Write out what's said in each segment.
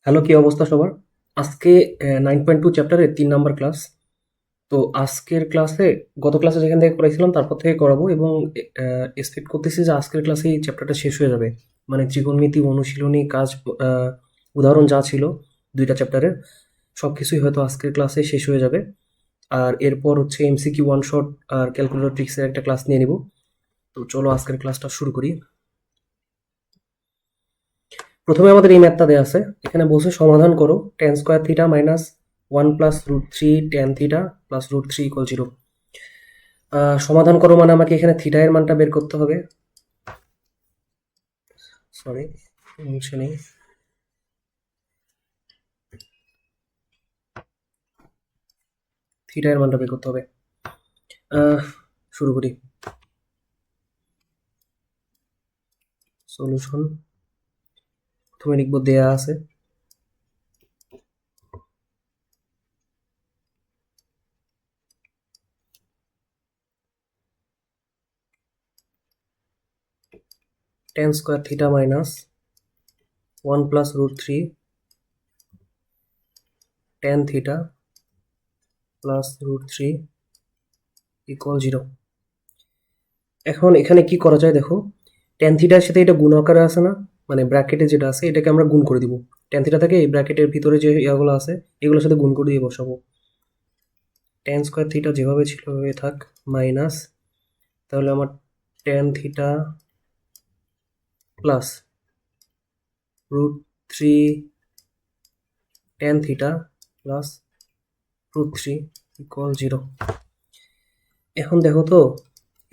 Hello, কি অবস্থা সবার? আজকে 9.2 চ্যাপ্টারের 3 নাম্বার ক্লাস। তো আজকের ক্লাসে গত ক্লাসে যেখান থেকে করাইছিলাম তারপর থেকে করাবো এবং এক্সপেক্ট করতেছি যে আজকের ক্লাসে এই চ্যাপ্টারটা শেষ হয়ে যাবে। মানে ত্রিকোণমিতি, অনুশীলনী, কাজ, আহ, উদাহরণ যা ছিল 2টা চ্যাপ্টারের সব কিছুই হয়তো আজকের ক্লাসে শেষ হয়ে যাবে। আর এরপর হচ্ছে এমসিকিউ ওয়ান শট আর ক্যালকুলেটর ট্রিক্সের একটা ক্লাস নিয়ে নিব। তো চলো আজকের ক্লাসটা শুরু করি। প্রথমে আমাদের এই ম্যাথটা দেওয়া আছে, এখানে বসে সমাধান করো tan square theta minus 1 + √3 tan theta plus √3 = 0। সমাধান করো মানে আমাকে এখানে থিটা এর মানটা বের করতে হবে। সরি, মুছে নেই। থিটা এর মানটা বের করতে হবে। শুরু করি। সলিউশন প্রথমে লিখবো দেয়া আছে tan square theta minus 1 + √3 tan theta plus √3 = 0। এখন এখানে কি করা যায় দেখো, ট্যান থিটার সাথে এটা গুণ আকারে আছে না, মানে ব্র্যাকেটে যেটা আছে এটাকে আমরা গুণ করে দিব। ট্যান থিটা থেকে এই ব্র্যাকেটের ভিতরে যে ইয়াগুলো আছে এগুলোর সাথে গুণ করে দিয়ে বসাবো। ট্যান স্কোয়ার থিটা যেভাবে ছিল ওইভাবে থাক, মাইনাস, তাহলে আমার tan theta plus √3 tan theta plus √3 = 0। এখন দেখো তো,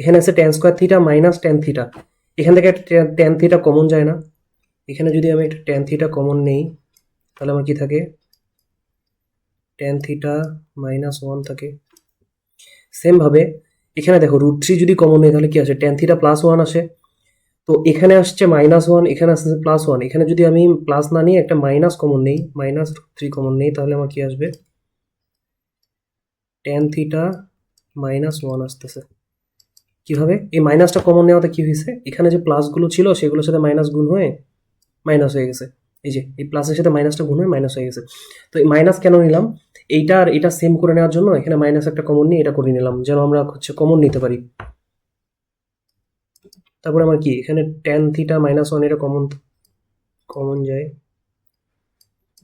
এখানে আছে tan square theta minus tan theta, এখান থেকে ট্যান থিটা কমন যায় না। এখানে যদি আমি একটা ট্যান থিটা কমন নেই তাহলে আমার কি থাকে, ট্যান থিটা -1 থাকে। সেমভাবে এখানে দেখো √3 যদি কমন নেই তাহলে কি আসে, ট্যান থিটা +1 আসে। তো এখানে আসছে -1, এখানে আসছে +1, এখানে যদি আমি প্লাস না নিয়ে একটা মাইনাস কমন নেই, -√3 কমন নেই, তাহলে আমার কি আসবে, ট্যান থিটা -1 আসতেছে। কিভাবে এই মাইনাসটা কমন নেওয়াতে কি হয়েছে, এখানে যে প্লাসগুলো ছিল সেগুলোর সাথে মাইনাস গুণ হয়ে মাইনাস হয়ে গেছে। এই যে এই প্লাসের সাথে মাইনাসটা গুণ হয়ে মাইনাস হয়ে গেছে। তো এই মাইনাস কেন নিলাম, এইটা আর এটা সেম করে নেওয়ার জন্য এখানে মাইনাস একটা কমন নিয়ে এটা করে নিলাম, যেন আমরা হচ্ছে কমন নিতে পারি। তারপরে আমার কি এখানে ট্যান থিটা -1 এটা কমন কমন যায়,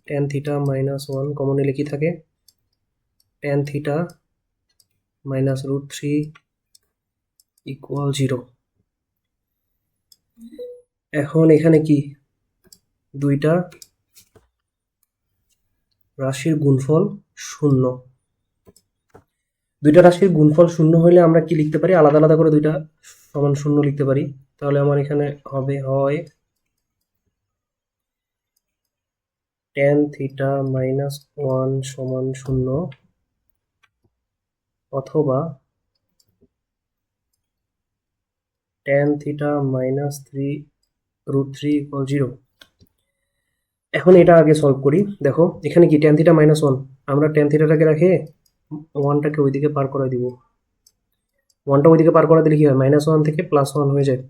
ট্যান থিটা -1 কমন নিলে কি থাকে, ট্যান থিটা -√3 = 0। এখন এখানে কি দুইটা রাশির গুণফল 0, দুইটা রাশির গুণফল 0 হলে আমরা কি লিখতে পারি, আলাদা আলাদা করে দুইটা সমান 0 লিখতে পারি। তাহলে আমার এখানে হবে হয় tan থিটা -1 সমান 0 অথবা tan থিটা -3 √3 = 0। এখন এটা আগে সলভ করি। দেখো এখানে কি tan থিটা -1, আমরা tan থিটাটাকে রেখে 1টাকে ওইদিকে পার করে দিব। 1টা ওইদিকে পার করে দিলে কি হয়, -1 থেকে +1 হয়ে যায়।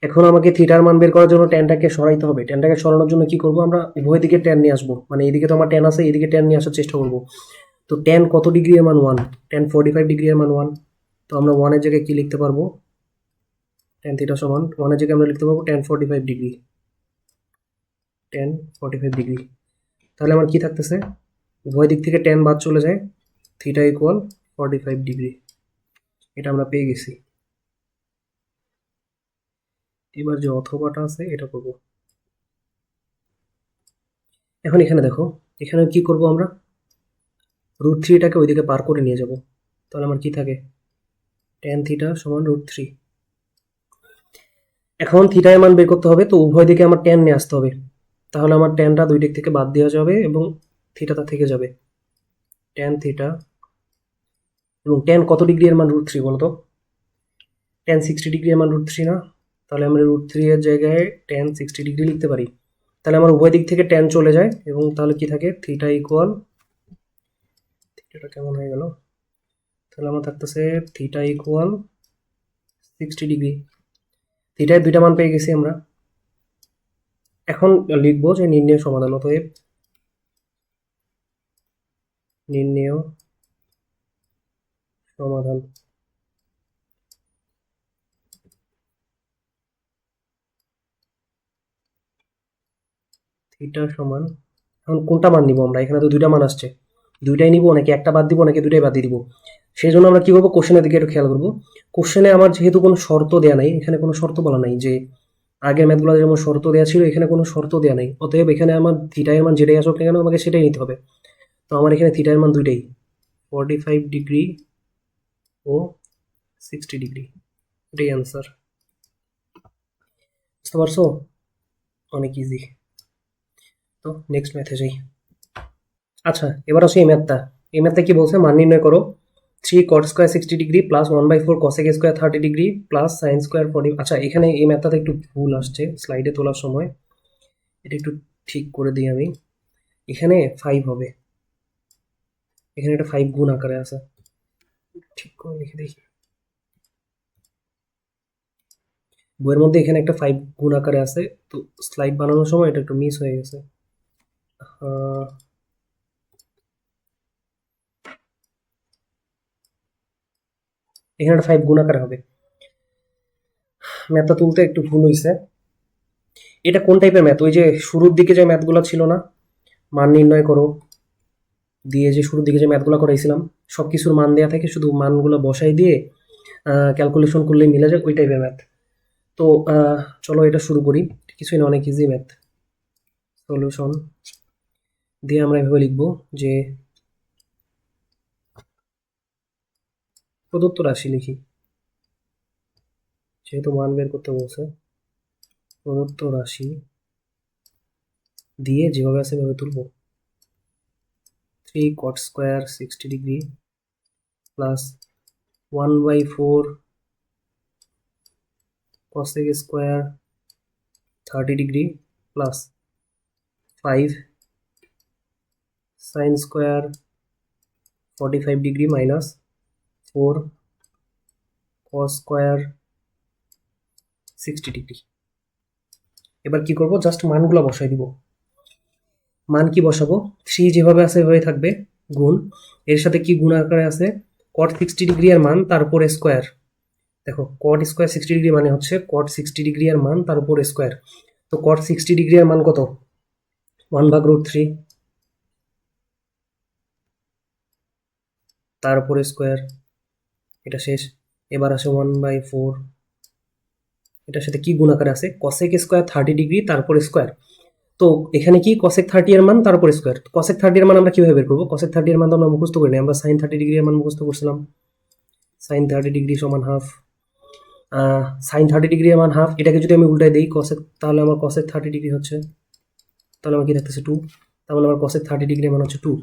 এখন আমাকে থিটার মান বের করার জন্য ট্যানটাকে সরাইতে হবে। ট্যানটাকে সরানোর জন্য কি করব, আমরা উভয় দিকে ট্যান নিয়ে আসবো, মানে এইদিকে তো আমার ট্যান আছে, এইদিকে ট্যান নিয়ে আসার চেষ্টা করব। তো ট্যান কত ডিগ্রি এর মান 1, ট্যান 45 ডিগ্রি এর মান 1। তো আমরা 1 এর জায়গায় কি লিখতে পারবো, ট্যান থিটা সমান 1 এর জায়গায় আমরা লিখতে পারবো ট্যান 45 ডিগ্রি, ট্যান 45 ডিগ্রি। তাহলে আমার কি থাকতেছে, উভয় দিক থেকে ট্যান বাদ চলে যায়, থিটা = 45 ডিগ্রি। এটা আমরা পেয়ে গেছি। এবার যে অথবাটা আছে এটা করব। এখন এখানে দেখো, এখানে কি করব, আমরা √3টাকে ওইদিকে পার করে নিয়ে যাব। তাহলে আমার কি থাকে, ট্যান থিটা সমান √3। এখন থিটা এর মান বের করতে হবে, তো উভয় দিকে আমার ট্যান নিয়ে আসতে হবে। তাহলে আমার ট্যানটা দুই দিক থেকে বাদ দেওয়া যাবে এবং থিটাটা থেকে যাবে। ট্যান থিটা এবং ট্যান কত ডিগ্রি এর মান √3 বলতো, ট্যান 60 ডিগ্রি এর মান √3 না, তাহলে আমরা √3 এর জায়গায় ট্যান 60 ডিগ্রি লিখতে পারি। তাহলে আমার উভয় দিক থেকে ট্যান চলে যায় এবং তাহলে কি থাকে, থিটা ইকুয়াল, থিটাটা কেমন হয়ে গেল, তাহলে আমার থাকতেছে থিটা ইকুয়াল 60 ডিগ্রি। থিটায় দুইটা মান পেয়ে গেছি আমরা। এখন লিখবো যে নির্ণয় সমাধান, অতএব নির্ণয় সমাধান। থিটা সমান, এখন কোনটা মান নিব আমরা? এখানে তো দুইটা মান আসছে, দুইটাই নিব নাকি একটা বাদ দিব নাকি দুইটাই বাদ দিয়ে দিব? সেই জন্য আমরা কি করবো, কোশ্চেনের দিকে একটু খেয়াল করবো। কোশ্চেনে আমার যেহেতু কোনো শর্ত দেয়া নাই, এখানে কোনো শর্ত বলা নাই যে আগের ম্যাথগুলো যেমন শর্ত দেওয়া ছিল, এখানে কোনো শর্ত দেওয়া নাই। অতএব এখানে আমার থিটা এর মান যেটাই আসুক না কেন আমাকে সেটাই নিতে হবে। তো আমার এখানে থিটা এর মান দুইটাই, 45 ডিগ্রি ও 60 ডিগ্রি, এটাই অ্যান্সার। বুঝতে পারছো? অনেক ইজি। তো নেক্সট ম্যাথে যাই। আচ্ছা, এবার আসি এই ম্যাথটা। এই ম্যাথটা কি বলছে, মান নির্ণয় করো 3 cot square 60 degree plus 1/4 cosec square 30 degree plus sine square 40। আচ্ছা, এখানে এই ম্যাথটাতে একটু ভুল আসছে স্লাইডে তোলার সময়, এটা একটু ঠিক করে দিই আমি। এখানে 5 হবে, এখানে একটা 5 গুণ আকারে আছে, ঠিক করে লিখে দেখি। বইয়ের মধ্যে এখানে একটা 5 গুণ আকারে আছে, তো স্লাইড বানানোর সময় এটা একটু মিস হয়ে গেছে। এখানে একটা 5 গুণ আকারে হবে, ম্যাথটা তুলতে একটু ভুল হয়েছে। এটা কোন টাইপের ম্যাথ? ওই যে শুরুর দিকে যে ম্যাথগুলো ছিল না, মান নির্ণয় করো দিয়ে যে শুরুর দিকে যে ম্যাথগুলো করাইছিলাম, সব কিছুর মান দেওয়া থাকে, শুধু মানগুলো বসাই দিয়ে ক্যালকুলেশন করলেই মিলে যায়, ওই টাইপের ম্যাথ। তো চলো এটা শুরু করি। কিছুই না, অনেক ইজি ম্যাথ। সলিউশন দিয়ে আমরা এভাবে লিখবো যে প্রদত্ত রাশি লিখি, যেহেতু মান বের করতে বলছে, প্রদত্ত রাশি দিয়ে যেভাবে আছে সেভাবে তুলবো। 3 cot square 60 degree plus 1/4 cosec square 30 degree plus 5 sin square 45 degree minus 4 cos square 60 degree. এবার কি করব, জাস্ট মানগুলো বসাই দিব। মান কি বসাবো, 3 যেভাবে আছে এভাবে থাকবে, গুণ এর সাথে কি গুণ আকারে আছে, cot 60 ডিগ্রি এর মান তার উপর স্কোয়ার। দেখো cot স্কোয়ার 60 ডিগ্রি মানে হচ্ছে cot 60 ডিগ্রি এর মান তার উপর স্কোয়ার। তো cot 60 ডিগ্রি এর মান কত, 1/√3 তার উপর স্কোয়ার, এটা শেষ। এবার আসে 1/4, এটার সাথে কি গুণ আকারে আছে, cosec স্কোয়ার 30 ডিগ্রি তার উপর স্কোয়ার। তো এখানে কি cosec 30 এর মান তার উপর স্কোয়ার, cosec 30 এর মান আমরা কিভাবে বের করবো, cosec 30 এর মান তো আমরা মুখস্থ করিনি, আমরা sin 30 ডিগ্রি এর মান মুখস্থ করছিলাম। sin 30 ডিগ্রি সমান হাফ, sin 30 ডিগ্রি এর মান হাফ, এটাকে যদি আমি উল্টাই দিই cosec, তাহলে আমার cosec 30 ডিগ্রি হচ্ছে, তাহলে আমার কি থাকতেছে 2, তাহলে আমার cosec 30 ডিগ্রি এর মান হচ্ছে 2।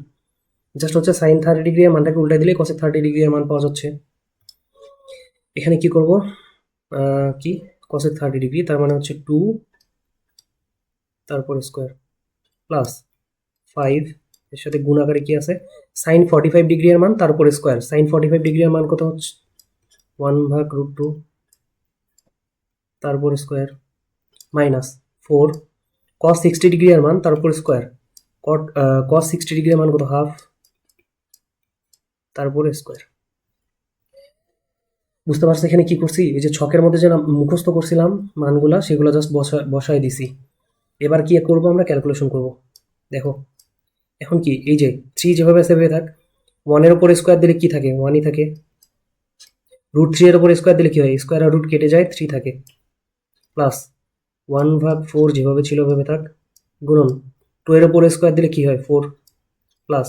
জাস্ট হচ্ছে sin 30 ডিগ্রি এর মানটাকে উল্টাই দিলে cosec 30 ডিগ্রি এর মান পাওয়া যাচ্ছে। এখানে কি করব, কি cosec 30 ডিগ্রি তার মানে হচ্ছে 2 তারপর স্কোয়ার প্লাস 5, এর সাথে গুণ আকারে কি আছে, sin 45 ডিগ্রি এর মান তার উপর স্কোয়ার। sin 45 ডিগ্রি এর মান কত হচ্ছে, 1/√2 তারপর স্কোয়ার মাইনাস 4 cos 60 ডিগ্রি এর মান তার উপর স্কোয়ার। cos 60 ডিগ্রি এর মান কত, হাফ তারপর স্কোয়ার। বুঝতে পারছো এখানে কি করছি, এই যে ছকের মধ্যে যে মুখস্থ করছিলাম মানগুলা, সেগুলো জাস্ট বসায় দিছি। এবার কি করব, আমরা ক্যালকুলেশন করব। দেখো এখন কি, এই যে 3 যেভাবে আছে সেভাবে থাক, 1 এর উপর স্কোয়ার দিলে কি থাকে, 1ই থাকে। √3 এর উপর স্কোয়ার দিলে কি হয়, স্কোয়ার আর রুট কেটে যায়, 3 থাকে। প্লাস 1/4 যেভাবে ছিল ওভাবে থাক, গুণন 2 এর উপর স্কোয়ার দিলে কি হয়, 4 প্লাস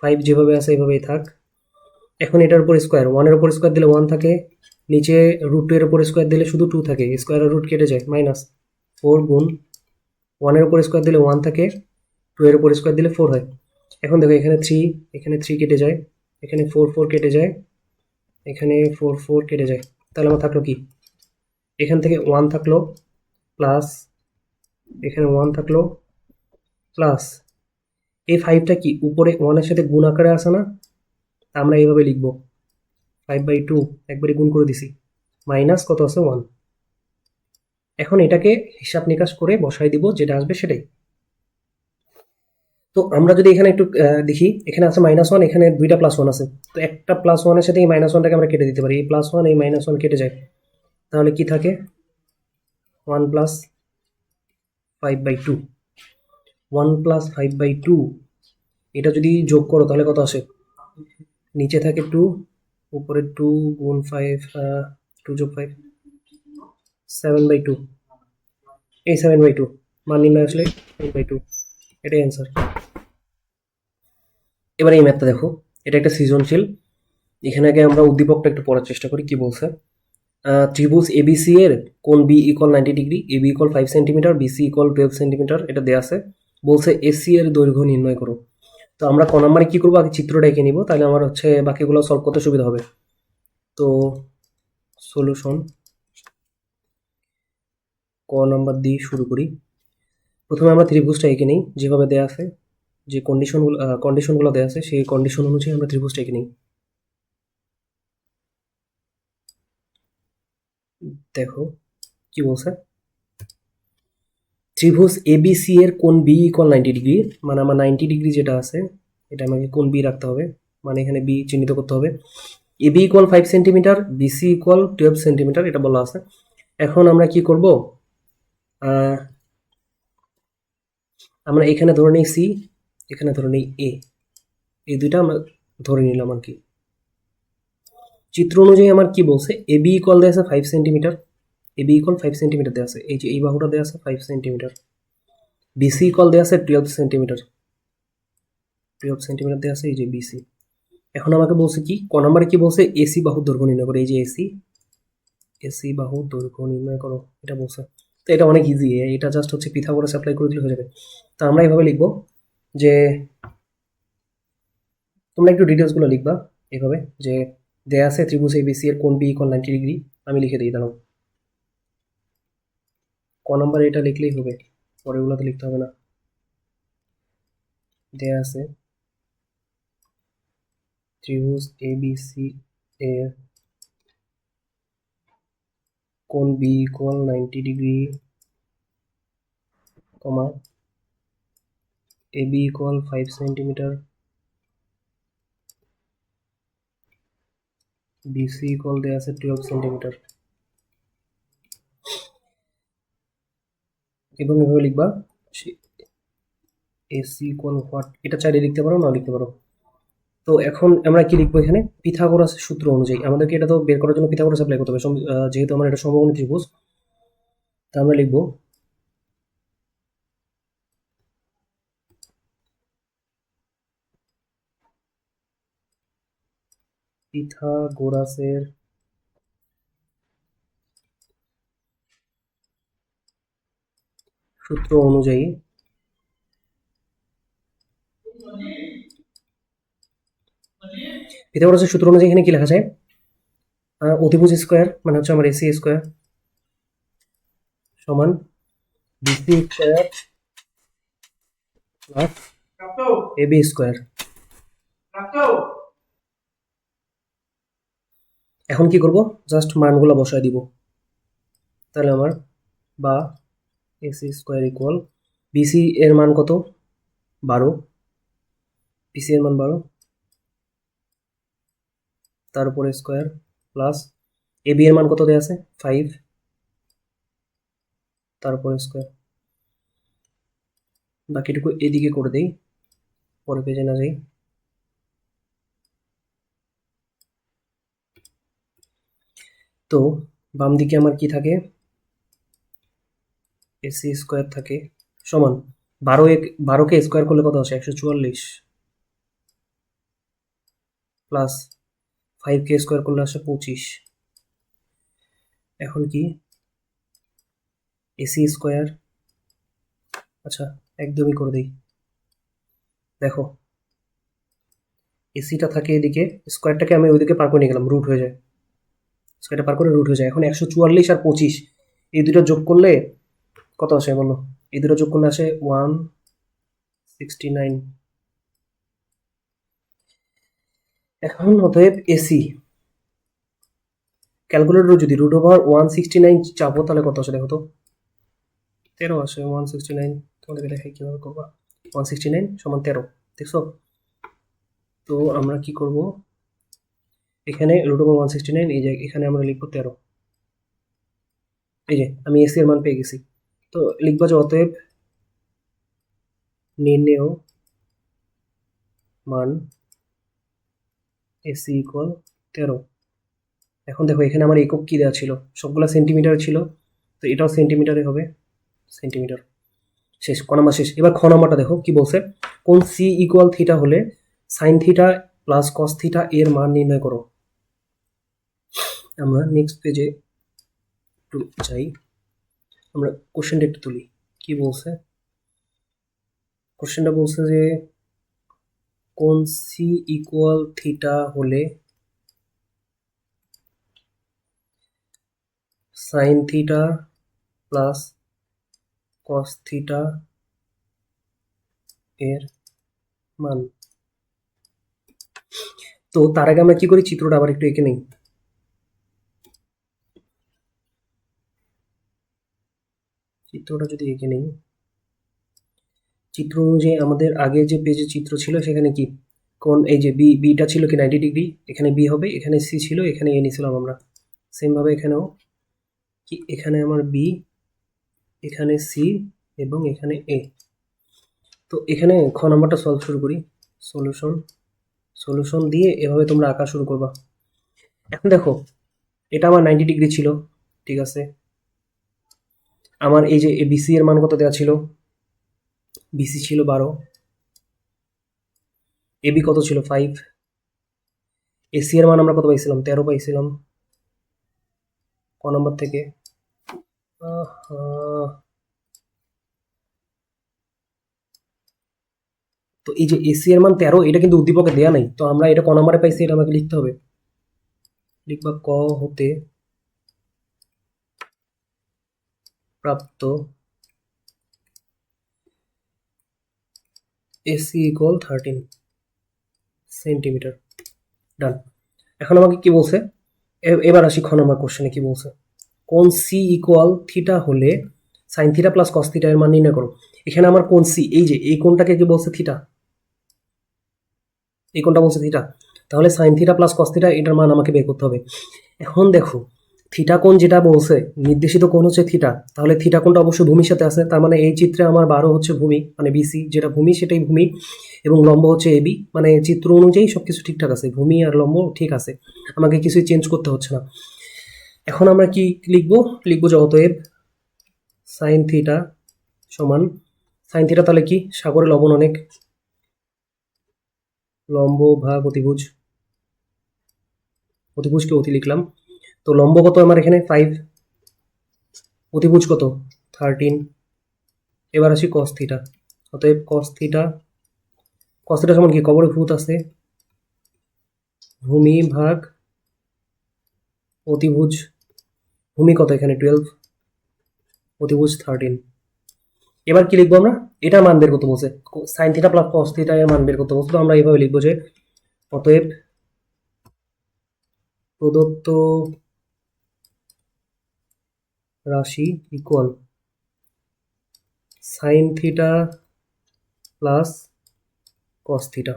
5 যেভাবে আছে এভাবেই থাক। এখন এটার উপর স্কোয়ার, 1 এর উপর স্কোয়ার দিলে 1 থাকে, নিচে √2 এর উপর স্কোয়ার দিলে শুধু 2 থাকে, স্কোয়ার আর রুট কেটে যায়, মাইনাস 4 গুণ 1 এর উপর স্কোয়ার দিলে 1 থাকে, 2 এর উপর স্কোয়ার দিলে 4 হয়। এখন দেখো এখানে 3, এখানে 3 কেটে যায়, এখানে 4 কেটে যায়, এখানে 4 কেটে যায়, তাহলে আমার থাকলো কি, এখান থেকে 1 থাকলো প্লাস এখানে 1 থাকলো প্লাস এই 5টা কি উপরে 1 এর সাথে গুণ আকারে আসে না, আমরা এইভাবে লিখবো 5/2 একবারে গুণ করে দিছি, মাইনাস কত আছে 1। এখন এটাকে হিসাব নিকাশ করে বসাই দিব, যেটা আসবে সেটাই। তো আমরা যদি এখানে একটু দেখি, এখানে আছে -1, এখানে দুইটা +1 আছে। তো একটা +1 এর সাথে এই -1টাকে আমরা কেটে দিতে পারি। এই +1 এই -1 কেটে যায়, তাহলে কি থাকে 1 + 5/2। 1 + 5/2 এটা যদি যোগ করো তাহলে কত আসে? নিচে থাকে 2, উপরে 2 গুণ 5, 2 যোগ 5 7/2। এই 7/2 মান নির্ণয় আসলে 7/2, এটাই অ্যান্সার। এবার এই ম্যাথটা দেখো, এটা একটা সৃজনশীল। এখানে আগে আমরা উদ্দীপকটা একটু পড়ার চেষ্টা করি কি বলছে। ত্রিভুজ এবিসি এর কোণ B = 90 degree, AB = 5 centimetre, BC = 12 centimetre, এটা দেয়া আছে। বলছে এসি এর দৈর্ঘ্য নির্ণয় করো। তো আমরা ক নাম্বারে কি করবো, আগে চিত্রটা এঁকে নিব, তাহলে আমার হচ্ছে বাকিগুলো সলভ করতে সুবিধা হবে। তো সলিউশন ক নাম্বার দিয়ে শুরু করি। প্রথমে আমরা ত্রিভুজটা এঁকে নিই, যেভাবে দেয়া আছে, যে কন্ডিশনগুলো দেয়া আছে সেই কন্ডিশন অনুযায়ী আমরা ত্রিভুজটা এঁকে নিই। দেখো কি বলছে, ত্রিভুজ এবিসি এর কোণ বি = 90 ডিগ্রি, মানে আমার 90 ডিগ্রি যেটা আছে এটা আমাকে কোণ বি রাখতে হবে, মানে এখানে বি চিহ্নিত করতে হবে। এবি = 5 সেন্টিমিটার, বিসি = 12 সেন্টিমিটার, এটা বলা আছে। এখন আমরা কি করব, আমরা এখানে ধরে নিই সি, এখানে ধরে নিই এ, এই দুইটা আমরা ধরে নিলাম আর কি। চিত্র অনুযায়ী আমার কি বলছে, এবি = দেওয়া আছে 5 সেন্টিমিটার, এবি = 5 সেন্টিমিটার দেওয়া আছে, এই যে এই বাহুটা দেওয়া আছে 5 সেন্টিমিটার। বিসি = দেওয়া আছে 12 সেন্টিমিটার, 12 সেন্টিমিটার দেওয়া আছে, এই যে বিসি। এখন আমাকে বলছে কি, ক নম্বরে কি বলছে, এসি বাহুর দৈর্ঘ্য নির্ণয় করো, এই যে এসি, এসি বাহুর দৈর্ঘ্য নির্ণয় করো, এটা বলছে। তো এটা অনেক ইজি, এটা জাস্ট হচ্ছে পিথাগোরাস অ্যাপ্লাই করে দিলে হয়ে যাবে। তো আমরা এইভাবে লিখবো যে, তোমরা একটু ডিটেলসগুলো লিখবা এভাবে, যে দেয়া আছে ত্রিভুজ এবিসি এর কোণ বি = 90 ডিগ্রি, আমি লিখে দিই দাঁড়াও। ক নাম্বার এটা লিখলেই হবে, পরেরগুলো তো লিখতে হবে না। দেয়া আছে ত্রিভুজ এবিসি এর কোণ বি = 90 ডিগ্রি, কমা এবি = 5 সেন্টিমিটার, বিসি দেয়া আছে 12 সেন্টিমিটার, এবং এভাবে লিখবা এসি হোয়াট, এটা চাইলে লিখতে পারো, না লিখতে পারো। তো এখন আমরা কি লিখবো, এখানে পিথাগোরাস সূত্র অনুযায়ী আমাদেরকে এটা তো বের করার জন্য পিথাগোরাস অ্যাপ্লাই করতে হবে, যেহেতু আমার এটা সমকোণী ত্রিভুজ, তা আমরা লিখবো পিথাগোরাসের সূত্র অনুযায়ী এখানে কি লেখা যায়, অতিভুজ স্কোয়ার মানে হচ্ছে আমার এসি স্কোয়ার সমান BC square plus AB square. এখন কি করব, জাস্ট মানগুলো বসায় দিব, তাহলে আমার বা এসি স্কোয়ার ইকুয়াল বিসি এর মান কত 12, বিসি এর মান 12, তার উপরে স্কোয়ার প্লাস এবি এর মান কত দেওয়া আছে 5, তার উপরে স্কোয়ার। বাকিটুকু এদিকে করে দেই, পরে পেজে না যাই। তো বাম দিকে আমার কি থাকে, এসি স্কোয়ার থাকে সমান 12কে স্কোয়ার করলে কত আসে 144, প্লাস 5কে স্কোয়ার করলে আসে 25। এখন কি এসি স্কোয়ার, আচ্ছা একদমই করে দিই, দেখো এসিটা থাকে এদিকে, স্কোয়ারটাকে আমি ওইদিকে পার করে নিয়ে গেলাম, রুট হয়ে যায়, স্কোয়ারটা পার করে রুট হয়ে যায়। এখন 144 আর 25 এই দুটো যোগ করলে কত আসে বলো, এই দুটো যোগ করলে আসে 169। এখন অতএব এসি ক্যালকুলেটর যদি √169 চাপো তাহলে কত আসে দেখো তো, 13 আসে 169, তোমাদেরকে দেখাই কীভাবে করবা। 169 সমান 13, দেখছো? তো আমরা কি করব, এখানে √169, এই যে এখানে আমরা লিখবো 13। এই যে আমি এসি এর মান পেয়ে গেছি। তো লিখবো যে অতএব নির্ণেয় মান এসি ইকুয়াল 13। এখন দেখো এখানে আমার একক কি দেওয়া ছিল, সবগুলো সেন্টিমিটার ছিল, তো এটাও সেন্টিমিটারে হবে, সেন্টিমিটার। শেষ, ক নাম্বার শেষ। এবার খ নাম্বারটা দেখো কি বলছে, কোন সি ইকুয়াল থিটা হলে sign theta plus cos theta এর মান নির্ণয় করো। আমরা নেক্সট পেজে একটু যাই, আমরা কোশ্চেনটা একটু তুলি। কি বলছে কোশ্চেনটা, বলছে যে কোন সি ইকুয়াল থিটা হলে sign theta plus cos theta এর মান। তো তার আগে আমরা কি করি, চিত্রটা আবার একটু এঁকে নেই। চিত্রটা যদি এঁকে নেই, চিত্র অনুযায়ী আমাদের আগে যে পেজে চিত্র ছিল সেখানে কি কোন, এই যে বিটা ছিল কি 90 ডিগ্রি, এখানে বি হবে, এখানে সি ছিল, এখানে এ নিয়েছিলাম আমরা। সেমভাবে এখানেও কি, এখানে আমার বি, এখানে সি এবং এখানে এ। তো এখানে খ নাম্বারটা সলভ শুরু করি। সলিউশন দিয়ে এভাবে তোমরা আঁকা শুরু করবা। এখন দেখো এটা আমার 90 ডিগ্রি ছিল, ঠিক আছে। আমার এই যে বিসি এর মান কত দেওয়া ছিল, বিসি ছিল 12, এবি কত ছিল 5, এসি এর মান আমরা কত পাইছিলাম 13 পাইছিলাম ক নম্বর থেকে। তো এই যে এসি এর মান 13, এটা কিন্তু উদ্দীপকে দেয়া নাই, তো আমরা এটা ক নম্বরে পাইছি, এটা আমাকে লিখতে হবে। লিখবা ক হতে প্রাপ্ত এসি ইকুয়াল 13 সেন্টিমিটার। ডান। এখন আমাকে কি বলছে, এবার আসি খ নম্বর কোশ্চেনে কি বলছে, কোন সি ইকুয়াল থিটা হলে sign theta plus cos theta এর মান নির্ণয় করো। এখানে আমার কোন সি, এই যে এই কোণটাকে কি বলছে থিটা, এই কোণটা বলছে থিটা, তাহলে sign theta plus cos theta এটার মান আমাকে বের করতে হবে। এখন দেখো থিটা কোণ যেটা বলছে, নির্দেশিত কোণ হচ্ছে থিটা, তাহলে থিটা কোণটা অবশ্যই ভূমির সাথে আছে, তার মানে এই চিত্রে আমার 12 হচ্ছে ভূমি, মানে বিসি যেটা ভূমি সেটাই ভূমি, এবং লম্ব হচ্ছে এবি, মানে চিত্র অনুযায়ী সবকিছু ঠিকঠাক আছে, ভূমি আর লম্ব ঠিক আছে, আমাকে কিছুই চেঞ্জ করতে হচ্ছে না। এখন আমরা কি লিখবো, লিখবো যে অতএব সাইন থিটা সমান, সাইন থিটা তাহলে কি, সাগরে লবণ অনেক, লম্ব ভাগ অতিভুজ, অতিভুজকে অতি লিখলাম, তো লম্ব কত আমার এখানে 5, অতিভুজ কত 13। এবার আসি কস থিটা, অতএব কস থিটা সমান কি, কবরে ভূত আছে, ভূমি ভাগ অতিভুজ, ভূমি কত এখানে 12, অতিভুজ 13। এবার কি লিখবো আমরা, এটা মান বের করতে বলছে, sine theta plus cos theta এর মান বের করতে বলছে, তো আমরা এইভাবে লিখবো যে অতএব প্রদত্ত রাশি equal sine theta plus cos theta.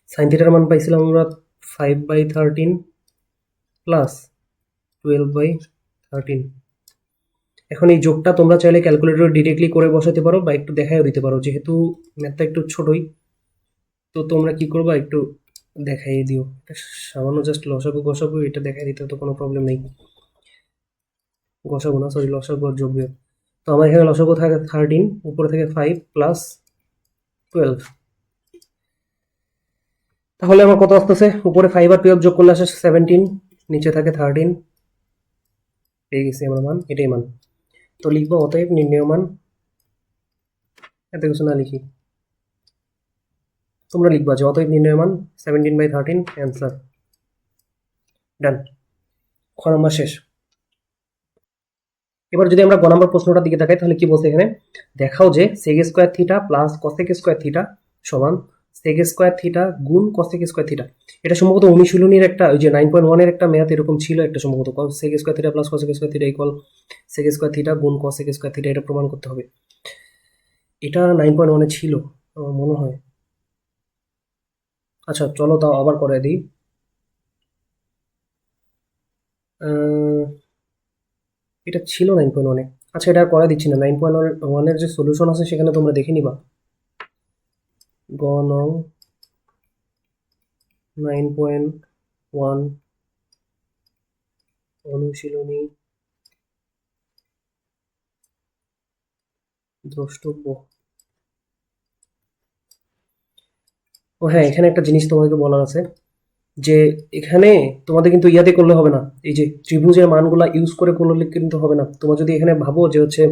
Sine থিটার মান পাইছিলাম আমরা 5/13 প্লাস 12/13। এখন এই যোগটা তোমরা চাইলে ক্যালকুলেটরে ডিরেক্টলি করে বসাতে পারো বা একটু দেখাইও দিতে পারো, যেহেতু ম্যাথটা একটু ছোটই, তো তোমরা কি করবা একটু দেখাই দিও, সামান্য জাস্ট লসাগু গসাগু এটা দেখাই দিতে তো কোনো প্রবলেম নেই, গসাগু না সরি, লসাগু আর যোগ বিয়োগ। তো আমার এখানে লসাগু থাকে 13, উপরে থেকে 5 প্লাস 12, তাহলে আমার কত আসতেছে, উপরে 5 আর 12 যোগ করলে আসে 17, নিচে থাকে 13, পেয়ে গেছি আমার মান, এটাই মান। তো লিখবো অতএব নির্ণেয় মান, এত কিছু না লিখি, তোমরা লিখবা যে অতএব নির্ণয় মান 17/13 অ্যান্সার। ডান, খ নম্বর শেষ। এবার যদি আমরা গ নম্বর প্রশ্নটার দিকে তাকাই, তাহলে কি বলছে এখানে, দেখাও যে sec square theta plus cosec square theta সমান সেক স্কোয়ার থিটা গুণ কসেক স্কোয়ার থিটা। এটা সম্ভবত অনুশীলনীর একটা ওই যে 9.1-এর একটা ম্যাথ এরকম ছিল একটা সম্ভবত, sec square theta plus cosec square theta equal sec square theta গুণ কসেক স্কোয়ার থিটা, এটা প্রমাণ করতে হবে। এটা 9.1-এ ছিল আমার মনে হয়। আচ্ছা চলো তাও আবার করে দিই। এটা ছিল 9.1-এ। আচ্ছা এটা আর করে দিচ্ছি না, 9.1-এর যে সলিউশন আছে সেখানে তোমরা দেখে নিবা। গ নং 9.1 অনুশীলনী দ্রষ্টব্য। ও হ্যাঁ, এখানে একটা জিনিস তোমাদেরকে বলার আছে যে এখানে তোমাদের কিন্তু ইয়াতে করলে হবে না, এই যে ত্রিভুজের মানগুলা ইউজ করে করলে কিন্তু হবে না। তোমরা যদি এখানে ভাবো যে হচ্ছে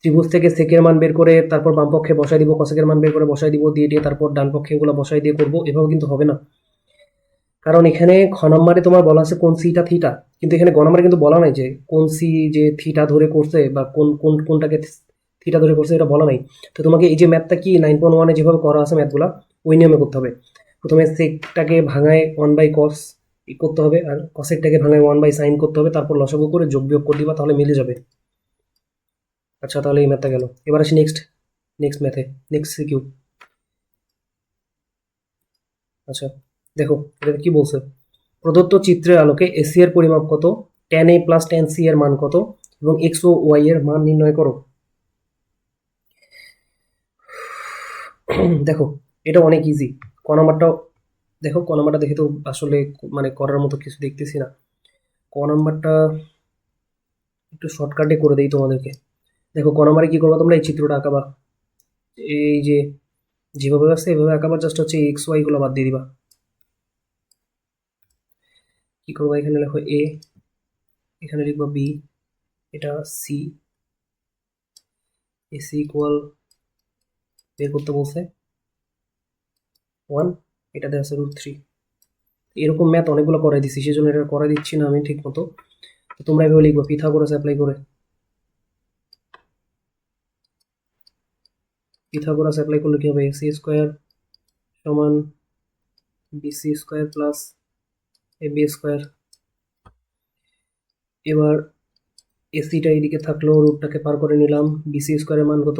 ত্রিভুজ থেকে সেকের মান বের করে তারপর বাম পক্ষে বসাই দিব, কসেকের মান বের করে বসাই দিব, দিয়ে তারপর ডান পক্ষে এগুলো বসাই দিয়ে করবো, এভাবে কিন্তু হবে না। কারণ এখানে খ নম্বরে তোমার বলা আছে কোন সিটা থিটা, কিন্তু এখানে গ নম্বরে কিন্তু বলা নাই যে কোন সি যে থিটা ধরে করছে বা কোনটাকে থিটা ধরে করছে, এটা বলা নাই। তো তোমাকে এই যে ম্যাথটা কি 9.1-এ যেভাবে করা আছে ম্যাথগুলা ওই নিয়মে করতে হবে। প্রথমে সেকটাকে ভাঙায় 1/cos করতে হবে, আর কসেকটাকে ভাঙায় 1/sin করতে হবে, তারপর লসাগু করে যোগ বিয়োগ করে দিবা, তাহলে মিলে যাবে। আচ্ছা তাহলে এই ম্যাথটা গেল, এবার আসি নেক্সট নেক্সট ম্যাথে, নেক্সট সিকিউ। আচ্ছা দেখো এটা কি বলছে, প্রদত্ত চিত্রের আলোকে এসি এর পরিমাপ কত, tan a plus tan c এর মান কত এবং এক্স ও ওয়াই এর মান নির্ণয় করো। দেখো এটা অনেক ইজি। ক নাম্বারটাও দেখো, ক নাম্বারটা দেখে তো আসলে মানে করার মতো কিছু দেখতেছি না। ক নাম্বারটা একটু শর্টকাটে করে দেই তোমাদেরকে। দেখো ক নাম্বারে কি করবা, তোমরা এই চিত্রটা আঁকাবা, এই যে যেভাবে আছে এভাবে আঁকাবা, জাস্ট হচ্ছে এক্স ওয়াই গুলো বাদ দিয়ে দিবা। কি করবা, এখানে লেখো এ, এখানে লিখবা বি, এটা সি, এসি ইকুয়াল বের করতে বলছে 1, এটাতে আছে √3। এরকম ম্যাথ অনেকগুলো করাই দিচ্ছি, সেজন্য এটা করাই দিচ্ছি না আমি ঠিক মতো। তো তোমরা এভাবে লিখবো পিথাগোরাস অ্যাপ্লাই করে, পিথাগোরাস অ্যাপ্লাই করলে কি হবে, এসি স্কোয়ার সমান BC square plus A B square. এবার এসিটা এইদিকে থাকলো, রুটটাকে পার করে নিলাম, বিসি স্কোয়ারের মান কত,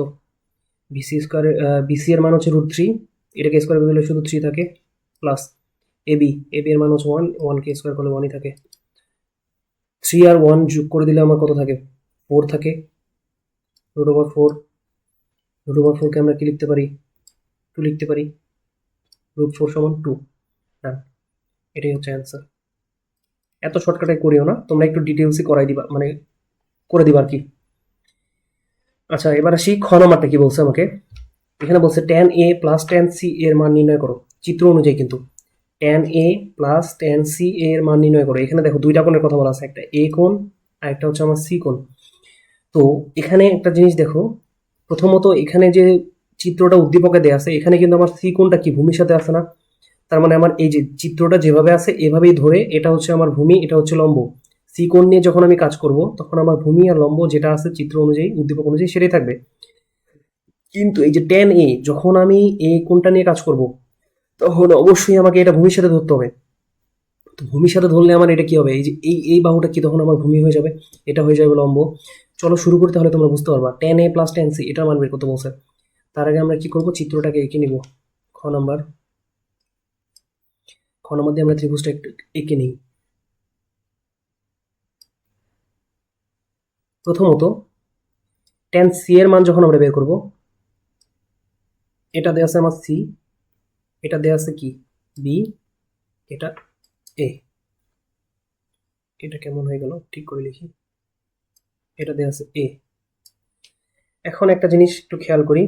বিসি স্কোয়ারের বিসি এর মান হচ্ছে √3, এটাকে স্কোয়ার করলে শুধু 3 থাকে, প্লাস এবি, এবি এর মান হচ্ছে 1, 1কে স্কোয়ার করলে 1ই থাকে। 3 আর 1 যোগ করে দিলে আমার কত থাকে, 4 থাকে, √4, √4কে আমরা কি লিখতে পারি, 2 লিখতে পারি, √4 সমান 2। ডান, এটাই হচ্ছে অ্যান্সার। এত শর্টকাটে করিও না, তোমরা একটু ডিটেলসই করাই দিবা, মানে করে দিবা আর কি। আচ্ছা এবার আসি খ নাম্বারটা কি বলছে আমাকে। এখানে বলছে tan a plus tan c এর মান নির্ণয় করো, চিত্র অনুযায়ী কিন্তু। tan a plus tan c এর মান নির্ণয় করো। এখানে দেখো দুইটা কোণের কথা বলা আছে, একটা a কোণ আর একটা হচ্ছে আমার c কোণ। তো এখানে একটা জিনিস দেখো, প্রথমত এখানে যে চিত্রটা উদ্দীপকে দেওয়া আছে, এখানে কিন্তু আমার c কোণটা কি ভূমির সাথে আছে না, তার মানে আমার এই যে চিত্রটা যেভাবে আছে এভাবেই ধরে, এটা হচ্ছে আমার ভূমি, এটা হচ্ছে লম্ব। সি কোণ নিয়ে যখন আমি কাজ করব তখন আমার ভূমি আর লম্ব যেটা আছে চিত্র অনুযায়ী উদ্দীপক অনুযায়ী সেটাই থাকবে। কিন্তু এই যে tan a, যখন আমি এই কোণটা নিয়ে কাজ করব তখন অবশ্যই আমাকে এটা ভূমির সাথে ধরতে হবে। তো ভূমির সাথে ধরলে আমার এটা কি হবে, এই যে এই বাহুটা কি তখন আমার ভূমি হয়ে যাবে, এটা হয়ে যাবে লম্ব। চলো শুরু করি, তাহলে তোমরা বুঝতে পারবা। tan a plus tan c এটার মান বের করতে বলছে। তার আগে আমরা কি করব, চিত্রটাকে এঁকে নিব। খ নাম্বার, খ নাম্বার দিয়ে আমরা ত্রিভুজটা একটু এঁকে নিই। প্রথমত tan c এর মান যখন আমরা বের করব, এটা দেওয়া আছে আমার সি, এটা দেওয়া আছে কি বি, এটা এ, এটা কেমন হয়ে গেল ঠিক করে লিখি, এটা দেওয়া আছে এ। এখন একটা জিনিস একটু খেয়াল করি,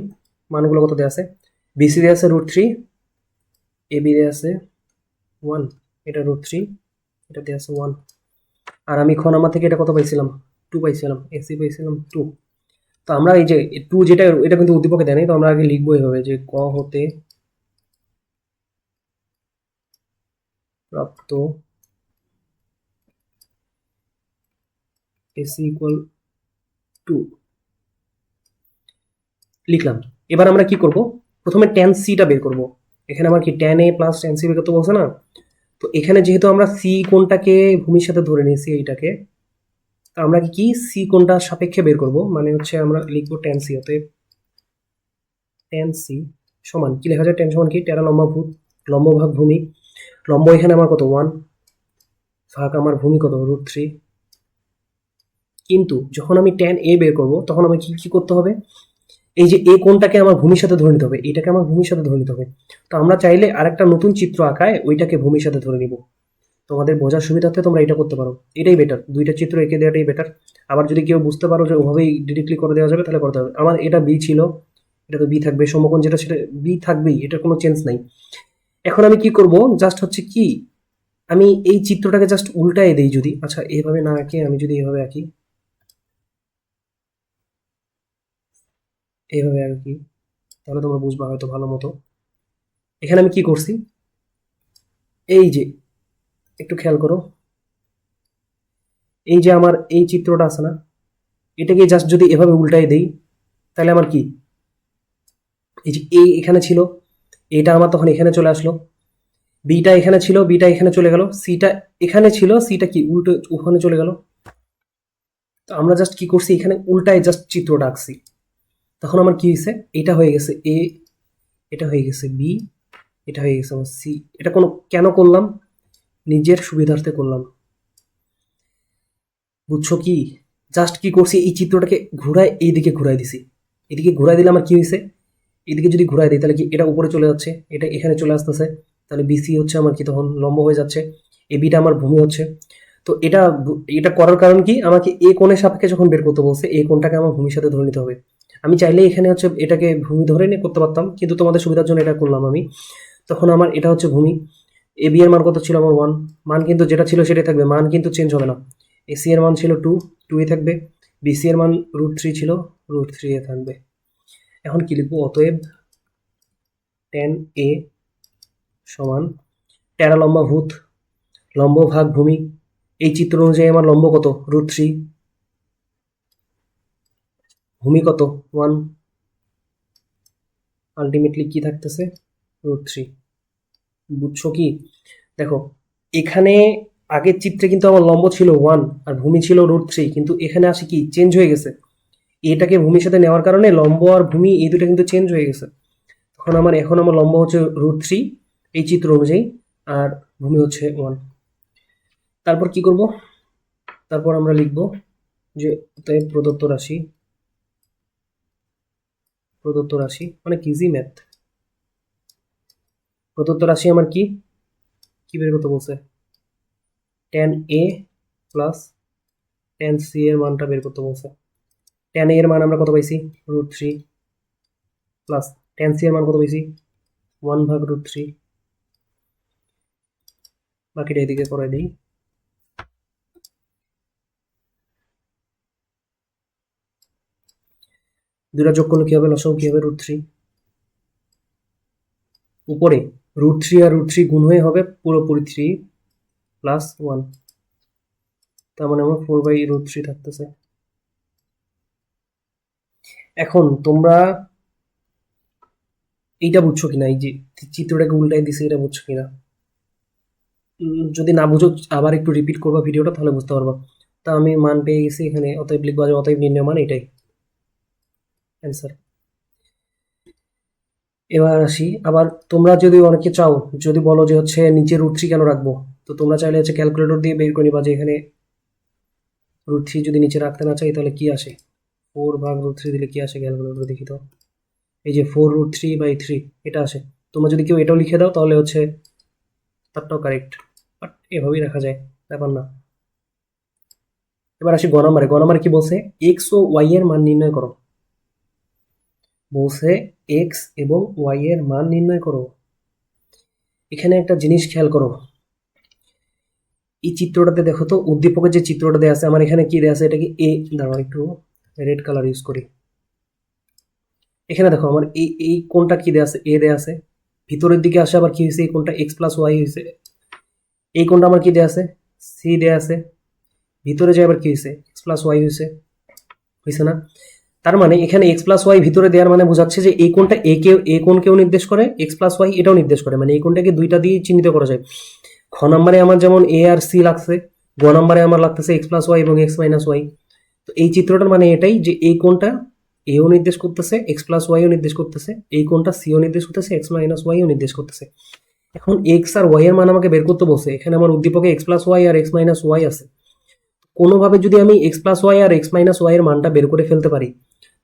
মানগুলো কত দেওয়া আছে, বিসি দেওয়া আছে √3, এ বি দেওয়া আছে 1, এটা √3, এটা দেওয়া আছে 1, আর আমি খ নাম্বার থেকে এটা কত পাইছিলাম, 2 পাইছিলাম, এসি পাইছিলাম 2। তো আমরা এই যে 2 যেটা, এটা কিন্তু উদ্দীপকে দেয় নাই, তো আমরা আগে লিখবো এভাবে যে ক হতে প্রাপ্ত এসি ইকুয়াল 2 লিখলাম। এবার আমরা কি করব, প্রথমে tan c টা বের করব। এখানে আমার কি tan a plus tan c বের করতে বলছে না? তো এখানে যেহেতু আমরা সি কোণটাকে ভূমির সাথে ধরে নিয়েছি এইটাকে, তো আমরা কি সি কোণটা সাপেক্ষে বের করব, মানে হচ্ছে আমরা লিখবো tan c। অতএব tan c সমান কি লেখা যায়? tan সমান কি টেরা লম্বা ভূত, লম্ব ভাগ ভূমি। লম্ব এখানে আমার কত 1 ভাগ আমার ভূমি কত √3। কিন্তু যখন আমি tan a বের করব তখন আমি কি করতে হবে? এই যে এ কোণটাকে আমার ভূমির সাথে ধরে নিতে হবে, এটাকে আমার ভূমির সাথে ধরে নিতে হবে। তো আমরা চাইলে আরেকটা নতুন চিত্র আঁকায় ওইটাকে ভূমির সাথে ধরে নিব। তোমাদের বোঝার সুবিধার্থে তোমরা এটা করতে পারো, এটাই বেটার, দুইটা চিত্র এঁকে দেওয়াটাই বেটার। আবার যদি কেউ বুঝতে পারো যে ওভাবেই ডিরেক্টলি করে দেওয়া যাবে তাহলে করতে হবে। আমার এটা বি ছিল, এটা তো বি থাকবে, সমকোণ যেটা সেটা বি থাকবেই, এটার কোনো চেঞ্জ নাই। এখন আমি কি করব, জাস্ট হচ্ছে কি আমি এই চিত্রটাকে জাস্ট উল্টায় দেই যদি, আচ্ছা এইভাবে না আঁকে আমি যদি এইভাবে আঁকি, এইভাবে আঁকি, তাহলে তোমরা বুঝবা হয়তো ভালো মতো। এখানে আমি কি করছি, এই যে একটু খেয়াল করো, এই যে আমার এই চিত্রটা আছে না, এটাকে জাস্ট যদি এভাবে উল্টায় দেই তাহলে আমার কি, এই যে এ এখানে ছিল, এটা আমার তখন এখানে চলে আসলো, বিটা এখানে ছিল, বিটা এখানে চলে গেল, সিটা এখানে ছিল, সিটা কি উল্টো ওখানে চলে গেল। তো আমরা জাস্ট কি করছি, এখানে উল্টায় জাস্ট চিত্রটা আঁকছি। তখন আমার কি হয়েছে, এটা হয়ে গেছে এ, এটা হয়ে গেছে বি, এটা হয়ে গেছে আমার সি। এটা কোনো কেন করলাম, নিজের সুবিধার্থে করলাম, বুঝছো কি? জাস্ট কি করছি, এই চিত্রটাকে ঘুরায় এইদিকে ঘুরাই দিছি। এদিকে ঘুরাই দিলে আমার কি হয়েছে, এদিকে যদি ঘুরাই দিই তাহলে কি এটা উপরে চলে যাচ্ছে, এটা এখানে চলে আসতেছে, তাহলে বিসি হচ্ছে আমার কি তখন লম্ব হয়ে যাচ্ছে, এ বিটা আমার ভূমি হচ্ছে। তো এটা এটা করার কারণ কি, আমাকে এ কোণের সাপেক্ষে যখন বের করতে বলছে এই কোণটাকে আমার ভূমির সাথে ধরে নিতে হবে। আমি চাইলে এখানে হচ্ছে এটাকে ভূমি ধরে নিয়ে করতে পারতাম, কিন্তু তোমাদের সুবিধার জন্য এটা করলাম আমি। তখন আমার এটা হচ্ছে ভূমি, এ বি এর মান কত ছিল আমার 1, মান কিন্তু যেটা ছিল সেটাই থাকবে, মান কিন্তু চেঞ্জ হবে না। এসি এর মান ছিল 2 এ থাকবে, বিসি এর মান √3 ছিল, √3 এ থাকবে। এখন কি লিখবো, অতএব tan a সমান টেরা লম্বা ভূত, লম্ব ভাগ ভূমি। এই চিত্র অনুযায়ী আমার লম্ব কত √3, ভূমি কত 1, আলটিমেটলি কি থাকতেছে √3। বুঝছো কি? দেখো এখানে আগের চিত্রে কিন্তু আমার লম্ব ছিল 1 আর ভূমি ছিল √3, কিন্তু এখানে আসি কি চেঞ্জ হয়ে গেছে, এটাকে ভূমির সাথে নেওয়ার কারণে লম্ব আর ভূমি এই দুটো কিন্তু চেঞ্জ হয়ে গেছে। এখন আমার লম্ব হচ্ছে √3 এই চিত্র অনুযায়ী, আর ভূমি হচ্ছে 1। তারপর কি করব, তারপর আমরা লিখব যে অতএব প্রদত্ত রাশি মানে ইজি ম্যাথ। প্রদত্ত রাশি আমার কি কি বের করতে বলছে, tan a plus tan c এর মানটা বের করতে বলছে। tan a এর মান আমরা কত পাইছি √3 প্লাস tan c এর মান কত পাইছি 1 ভাগ √3। বাকিটা এদিকে করে দিই, দুটা যোগ করলে কি হবে, লসাগু কি হবে √3, উপরে √3 আর √3 গুণ হয়ে হবে পুরোপুরি 3 প্লাস 1, তার মানে আমার 4/√3 থাকতেছে। এখন তোমরা এইটা বুঝছো কিনা, এই যে চিত্রটাকে উল্টাই দিছে এটা বুঝছো কিনা? যদি না বুঝো আবার একটু রিপিট করবা ভিডিওটা, তাহলে বুঝতে পারবা। তা আমি মান পেয়ে গেছি এখানে, অতএব লিখবা যে অতএব নির্ণয় মান এটাই অ্যান্সার। এবার আসি, আবার তোমরা যদি অনেকে চাও, যদি বলো যে হচ্ছে নিচে √3 কেন রাখবো, তো তোমরা চাইলে হচ্ছে ক্যালকুলেটর দিয়ে বের করে নিবা যে এখানে √3 যদি নিচে রাখতে না চাই তাহলে কি আসে, 4 ভাগ √3 দিলে কি আসে, ক্যালকুলেটর দেখি তো। এই যে 4√3/3 এটা আসে। তোমরা যদি কেউ এটাও লিখে দাও তাহলে হচ্ছে তারটাও কারেক্ট, বাট এভাবেই রাখা যায়, ব্যাপার না। এবার আসি গ নাম্বারে। গ নাম্বারে কি বলছে, এক্স ও ওয়াই এর মান নির্ণয় করো। বলছে এক্স এবং ওয়াই এর মান নির্ণয় করো। এখানে একটা জিনিস খেয়াল করো, এই চিত্রটাতে দেখো তো, উদ্দীপকের যে চিত্রটা দেওয়া আছে, আমার এখানে কি দেওয়া আছে, এটা কি এ, দাঁড়াও একটু রেড কালার ইউজ করি। এখানে দেখো আমার এই কোণটা কি দেওয়া আছে, এ দেওয়া আছে, ভিতরের দিকে আসে আবার কি হয়েছে, এই কোণটা এক্স প্লাস ওয়াই হয়েছে। এই কোণটা আমার কি দেওয়া আছে, সি দেওয়া আছে, ভিতরে যায় আবার কি হয়েছে, এক্স প্লাস ওয়াই হয়েছে, হয়েছে না? তার মানে এখানে এক্স প্লাস ওয়াই ভিতরে দেওয়ার মানে বোঝাচ্ছে যে এই কোণটা এ কোণকেও নির্দেশ করে, এক্স প্লাস ওয়াই এটাও নির্দেশ করে, মানে এই কোণটাকে দুইটা দিয়ে চিহ্নিত করা যায়। খ নম্বরে আমার যেমন এ আর সি লাগছে, গ নম্বরে আমার লাগতেছে এক্স প্লাস ওয়াই এবং এক্স মাইনাস ওয়াই। তো এই চিত্রটার মানে এটাই যে এই কোণটা এও নির্দেশ করতেছে, এক্স প্লাস ওয়াইও নির্দেশ করতেছে, এই কোণটা সিও নির্দেশ করতেছে, এক্স মাইনাস ওয়াইও নির্দেশ করতেছে। এখন এক্স আর ওয়াই এর মান আমাকে বের করতে বলছে, এখানে আমার উদ্দীপকে এক্স প্লাস ওয়াই আর এক্স মাইনাস ওয়াই আছে। কোনোভাবে যদি আমি এক্স প্লাস ওয়াই আর এক্স মাইনাস ওয়াই এর মানটা বের করে ফেলতে পারি,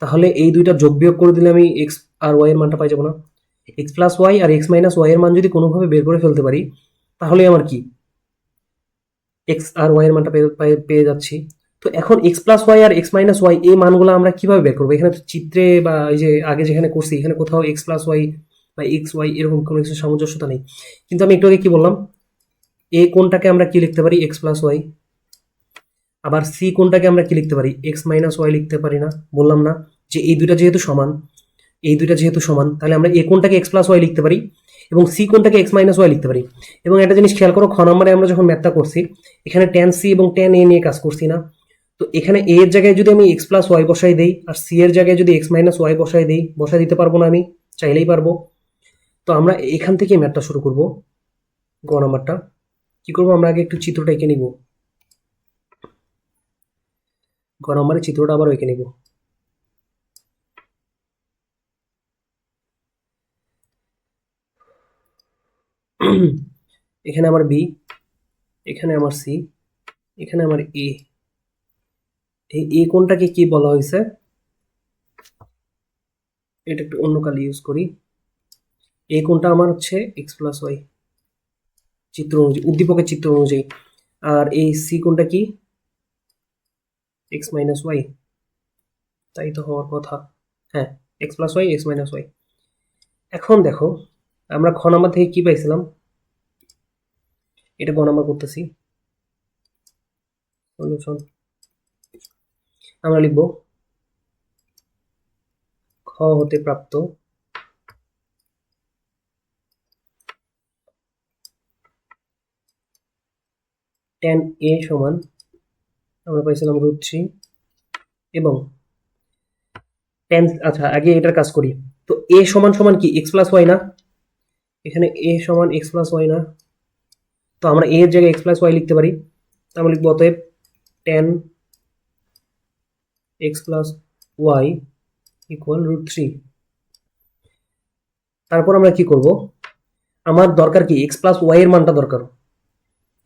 তাহলে এই দুইটা যোগ বিয়োগ করে দিলে আমি এক্স আর ওয়াই এর মানটা পাই যাবো না? এক্স প্লাস ওয়াই আর এক্স মাইনাস ওয়াই এর মান যদি কোনোভাবে বের করে ফেলতে পারি, তাহলে আমার কি এক্স আর ওয়াই এর মানটা পেয়ে যাচ্ছি। তো এখন এক্স প্লাস ওয়াই আর এক্স মাইনাস ওয়াই এই মানগুলো আমরা কিভাবে বের করবো? এখানে তো চিত্রে বা এই যে আগে যেখানে করছি এখানে কোথাও এক্স প্লাস ওয়াই বা এক্স ওয়াই এরকম কোনো কিছু সামঞ্জস্যতা নেই। কিন্তু আমি একটু আগে কি বললাম, এ কোনটাকে আমরা কি লিখতে পারি? X plus y. আবার সি কোনটাকে আমরা কি লিখতে পারি? এক্স মাইনাস ওয়াই লিখতে পারি না? বললাম না যে এই দুইটা যেহেতু সমান, এই দুইটা যেহেতু সমান, তাহলে আমরা এ কোনটাকে এক্স প্লাস ওয়াই লিখতে পারি এবং সি কোনটাকে এক্স মাইনাস ওয়াই লিখতে পারি। এবং একটা জিনিস খেয়াল করো, খ নম্বরে আমরা যখন ম্যাথটা করছি এখানে ট্যান সি এবং ট্যান এ নিয়ে কাজ করছি না? তো এখানে এ এর জায়গায় যদি আমি এক্স প্লাস ওয়াই বসাই দেই আর সি এর জায়গায় যদি এক্স মাইনাস ওয়াই বসাই দিতে পারবো না? আমি চাইলেই পারবো। তো আমরা এখান থেকে ম্যাথটা শুরু করব। গ নাম্বারটা কি করবো, আমরা আগে একটু চিত্রটা এঁকে নিব। গ নম্বরের চিত্রটা আবার এঁকে নিব। এখানে আমার বি, এখানে আমার সি, এখানে আমার এ। এই এ কোনটাকে কি বলা হয়েছে? এটা একটু অন্য কালি ইউজ করি। এই কোনটা আমার হচ্ছে এক্স প্লাস ওয়াই চিত্র অনুযায়ী, উদ্দীপকের চিত্র অনুযায়ী। আর এই সি কোনটা কি? X minus y. তাই তো হওয়ার কথা। হ্যাঁ, x plus y, x minus y. এখন দেখো আমরা খ নাম্বার থেকে কি পাইছিলাম, এটা গ নাম্বার করতেছি। সলিউশন আমরা লিখব খ হতে প্রাপ্ত tan a সমান আমরা পাইছিলাম √3 এবং tan, আচ্ছা আগে এটার কাজ করি। তো a সমান সমান কি x প্লাস ওয়াই না? এখানে a সমান x প্লাস ওয়াই না? তো আমরা a এর জায়গায় x প্লাস ওয়াই লিখতে পারি। তো আমরা লিখবো অতএব tan x plus y equal √3। তারপর আমরা কি করব, আমার দরকার কি এক্স প্লাস ওয়াই এর মানটা দরকার।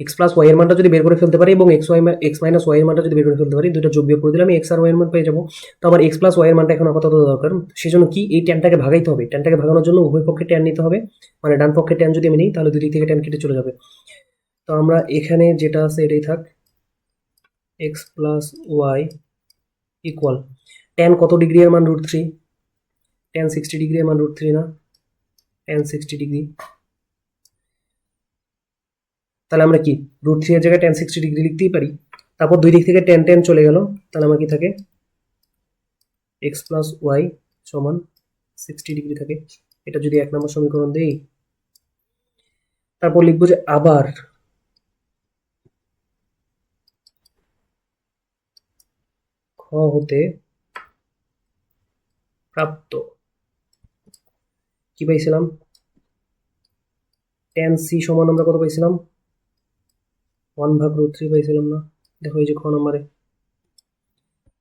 এক্স প্লাস ওয়াই এর মানটা যদি বের করে ফেলতে পারি এবং এক্স মাইনাস ওয়াই এর মানটা যদি বের করে ফেলতে পারি, দুটো যোগ বিয়োগ করে দিলে আমি এক্স আর ওয়াই এর মান পেয়ে যাবো। তো আমার এক্স প্লাস ওয়াই এর মানটা এখন আপাতত দরকার। সেজন্য কি এই ট্যানটাকে ভাগাইতে হবে। ট্যানটাকে ভাগানোর জন্য উভয় পক্ষে ট্যান নিতে হবে, মানে ডান পক্ষে ট্যান যদি আমি নিই তাহলে দুই দিক থেকে ট্যান কেটে চলে যাবে। তো আমরা এখানে যেটা আছে এটাই থাক, x plus y equal tan কত ডিগ্রি এর মান √3, ট্যান 60 ডিগ্রি এর মান √3 না, ট্যান 60 ডিগ্রি। তাহলে আমরা কি √3 এর জায়গায় ট্যান 60 ডিগ্রি লিখতেই পারি। তারপর দুই দিক থেকে ট্যান ট্যান চলে গেল, তাহলে আমার কি থাকে এক্স প্লাস ওয়াই সমান 60 ডিগ্রি থাকে। এটা যদি 1 নম্বর সমীকরণ দেই, তারপর লিখবো যে আবার খ হতে প্রাপ্ত কি পাইছিলাম, ট্যান সি সমান আমরা কত পাইছিলাম 1/√3 পাইছিলাম না? দেখো এই যে খ নম্বরে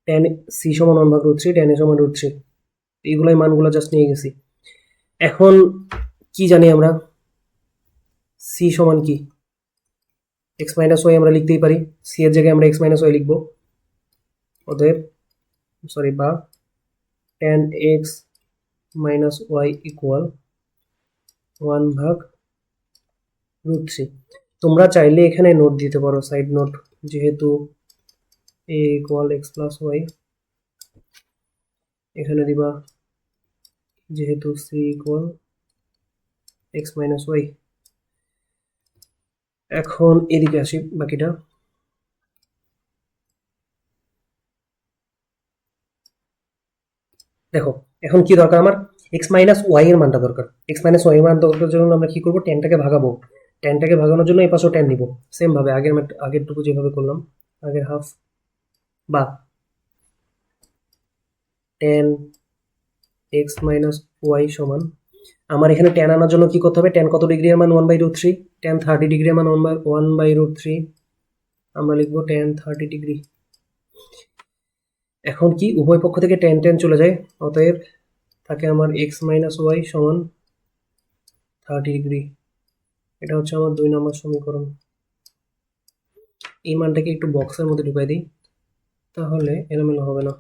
ট্যান সি সমান 1/√3, ট্যান এ সমান √3, এইগুলাই মানগুলো জাস্ট নিয়ে গেছি। এখন কি জানি আমরা, সি সমান কি এক্স মাইনাস ওয়াই আমরা লিখতেই পারি, সি এর জায়গায় আমরা এক্স মাইনাস ওয়াই লিখবো। অতএব বা tan x minus y equal 1/√3। তোমরা চাইলে এখানে নোট দিতে পারো, সাইড নোট, যেহেতু a equal x plus y, এখানে দিবা যেহেতু c equal x minus y. এখন এদিকে আসি বাকিটা। দেখো এখন কি দরকার আমার, এক্স মাইনাস ওয়াই এর মানটা দরকার। এক্স মাইনাস ওয়াই এর মান দরকার জন্য আমরা কি করবো, ট্যানটাকে ভাগাবো। ট্যানটাকে ভাগানোর জন্য এই পাশেও ট্যান নিব, সেম ভাবে আগেরটুকু যেভাবে করলাম, আগের হাফ। বা tan এক্স মাইনাস ওয়াই সমান, আমার এখানে tan আনার জন্য কি করতে হবে, tan কত ডিগ্রি এর মান 1/√3, tan 30 ডিগ্রি এর মান 1/√3, আমরা লিখবো tan 30 ডিগ্রি। এখন কি উভয় পক্ষ থেকে tan tan চলে যায়, অতএব থাকে আমার এক্স মাইনাস ওয়াই সমান 30 ডিগ্রি। এটা হচ্ছে আমার 2 নম্বর সমীকরণ। এই মানটাকে একটু বক্সের মধ্যে ঢুকাই দিই, তাহলে এলোমেলো হবে না।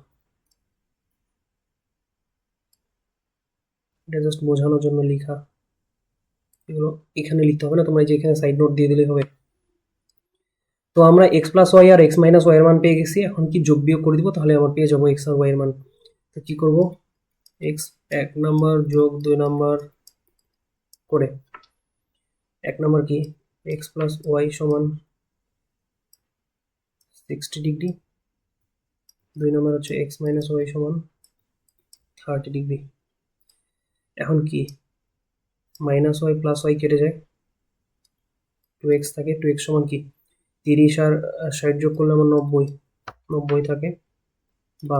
এটা জাস্ট বোঝানোর জন্য লেখা, এগুলো এখানে লিখতে হবে না, তোমরা যে এখানে সাইড নোট দিয়ে দিলেই হবে। তো আমরা এক্স প্লাস ওয়াই আর এক্স মাইনাস ওয়াই এর মান পেয়ে গেছি, এখন কি যোগ বিয়োগ করে দিব, তাহলে আমার পেয়ে যাবো এক্স আর ওয়াই এর মান। তো কি করব, এক্স 1 নাম্বার যোগ 2 নাম্বার করে, 1 নাম্বার কি এক্স প্লাস ওয়াই সমান 60 ডিগ্রি, 2 নাম্বার হচ্ছে এক্স মাইনাস ওয়াই সমান 30 ডিগ্রি। এখন কি মাইনাস ওয়াই প্লাস ওয়াই কেটে যায়, 2x থাকে, 2x সমান কি 30 আর 60 যোগ করলে আমার 90 থাকে, বা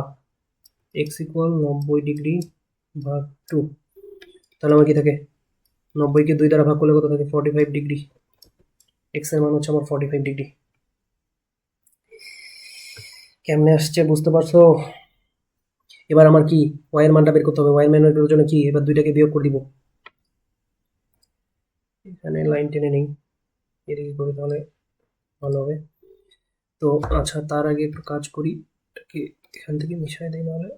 x ইকুয়াল 90 ডিগ্রি ভাগ 2, তাহলে আমার কি থাকে 90-কে 2 দ্বারা ভাগ করলে কত থাকে 45 ডিগ্রি, x এর মান হচ্ছে আমার 45 ডিগ্রি। কেমনে আসছে বুঝতে পারছো? এবার আমার কি y এর মানটা বের করতে হবে, y এর মান বের করার জন্য কি এবার দুইটাকে বিয়োগ করে দিব, এখানে লাইন টেনে নেই, এদিকে করে তাহলে ভালো হবে। তো আচ্ছা, তার আগে একটু কাজ করি, এটাকে এখান থেকে মিশাই দিই, নাহলে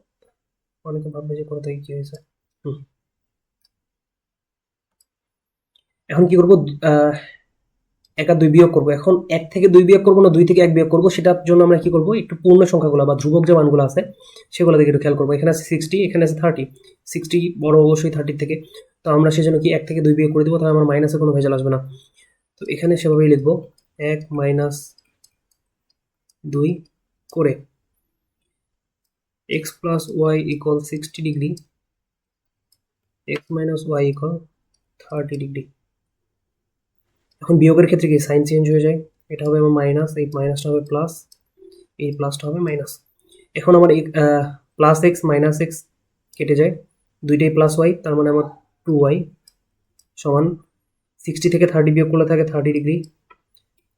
অনেকে ভাববে যে কোথা থেকে কি হয়েছে। এখন কি করবো, এক আর 2 বিয়োগ করবো। এখন 1 থেকে 2 বিয়োগ করবো না 2 থেকে 1 বিয়োগ করবো, সেটার জন্য আমরা কি করবো, একটু পূর্ণ সংখ্যাগুলো বা ধ্রুবক যে মানগুলো আছে সেগুলো দিকে একটু খেয়াল করবো। এখানে আছে 60, এখানে আছে 30, 60 বড় অবশ্যই 30 থেকে, তো আমরা সেজন্য কি 1 থেকে 2 বিয়োগ করে দেবো, তাহলে আমার মাইনাসে কোনো ভেজাল আসবে না। তো এখানে সেভাবেই লিখবো 1 মাইনাস 2 করে x plus y equal 60 degree, x minus y equal 30 degree. এখন বিয়োগের ক্ষেত্রে কি সাইন চেঞ্জ হয়ে যায়, এটা হবে আমার মাইনাস, এই মাইনাসটা হবে প্লাস, এই প্লাসটা হবে মাইনাস। এখন আমার প্লাস এক্স মাইনাস এক্স কেটে যায়, দুইটাই প্লাস ওয়াই, তার মানে আমার 2y সমান 60 থেকে 30 বিয়োগ করলে থাকে 30 ডিগ্রি,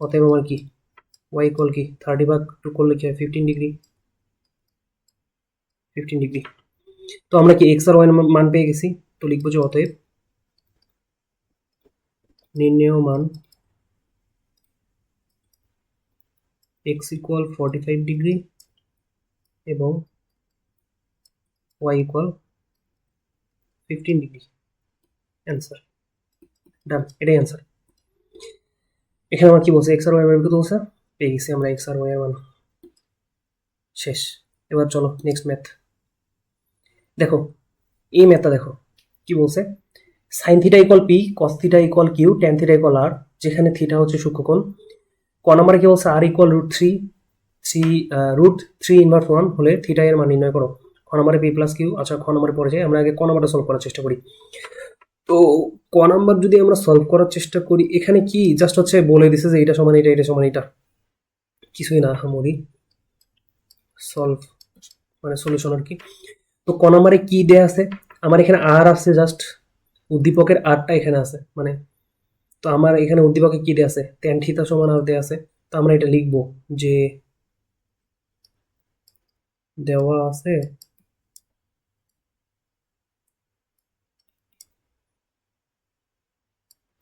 অতএব আমার কি ওয়াই ইকুয়াল কি 30 ভাগ 2 করলে কি হয় 15 ডিগ্রি, 15 ডিগ্রি। তো আমরা কি এক্স আর ওয়াই মান পেয়ে গেছি, তো লিখবো যে অতএব নির্ণেয় মান x ইকুয়াল 45 ডিগ্রি এবং y ইকুয়াল 15 ডিগ্রি। অ্যান্সার ডান, এটাই অ্যান্সার। এখানে আমার কি বলছে, এক্স আর ওয়াই মান কত বলছে, পেয়ে গেছি আমরা এক্স আর ওয়াই এর মান। শেষ। এবার চলো নেক্সট ম্যাথ দেখো, এই ম্যাথটা দেখো কি বলছে, sine theta equal P, cos theta equal Q, tan theta equal R, যেখানে থিটা হচ্ছে সূক্ষ্মকোণ। ক নাম্বারে কি বলছে, R equal root three inverse 1 হলে থিটা এর মান নির্ণয় করো। খ নাম্বারে পি প্লাস কিউ। আচ্ছা, খ নাম্বারে পরে যাই, আমরা আগে ক নাম্বারটা সলভ করার চেষ্টা করি। তো ক নাম্বার যদি আমরা সলভ করার চেষ্টা করি, এখানে কি জাস্ট হচ্ছে বলে দিছে যে এটা সমান এটা, এটা সমান এটা, কিছুই না আহামরি সলভ মানে সলিউশন আর কি। তো ক নাম্বারে কি দেয়া আছে, আমার এখানে আর আছে, জাস্ট উদ্দীপকের আরটা এখানে আছে, মানে তো আমার এখানে উদ্দীপকে কি দেয়া আছে, ট্যান থিটা সমান আর দেয়া আছে। তো আমরা এটা লিখবো যে দেওয়া আছে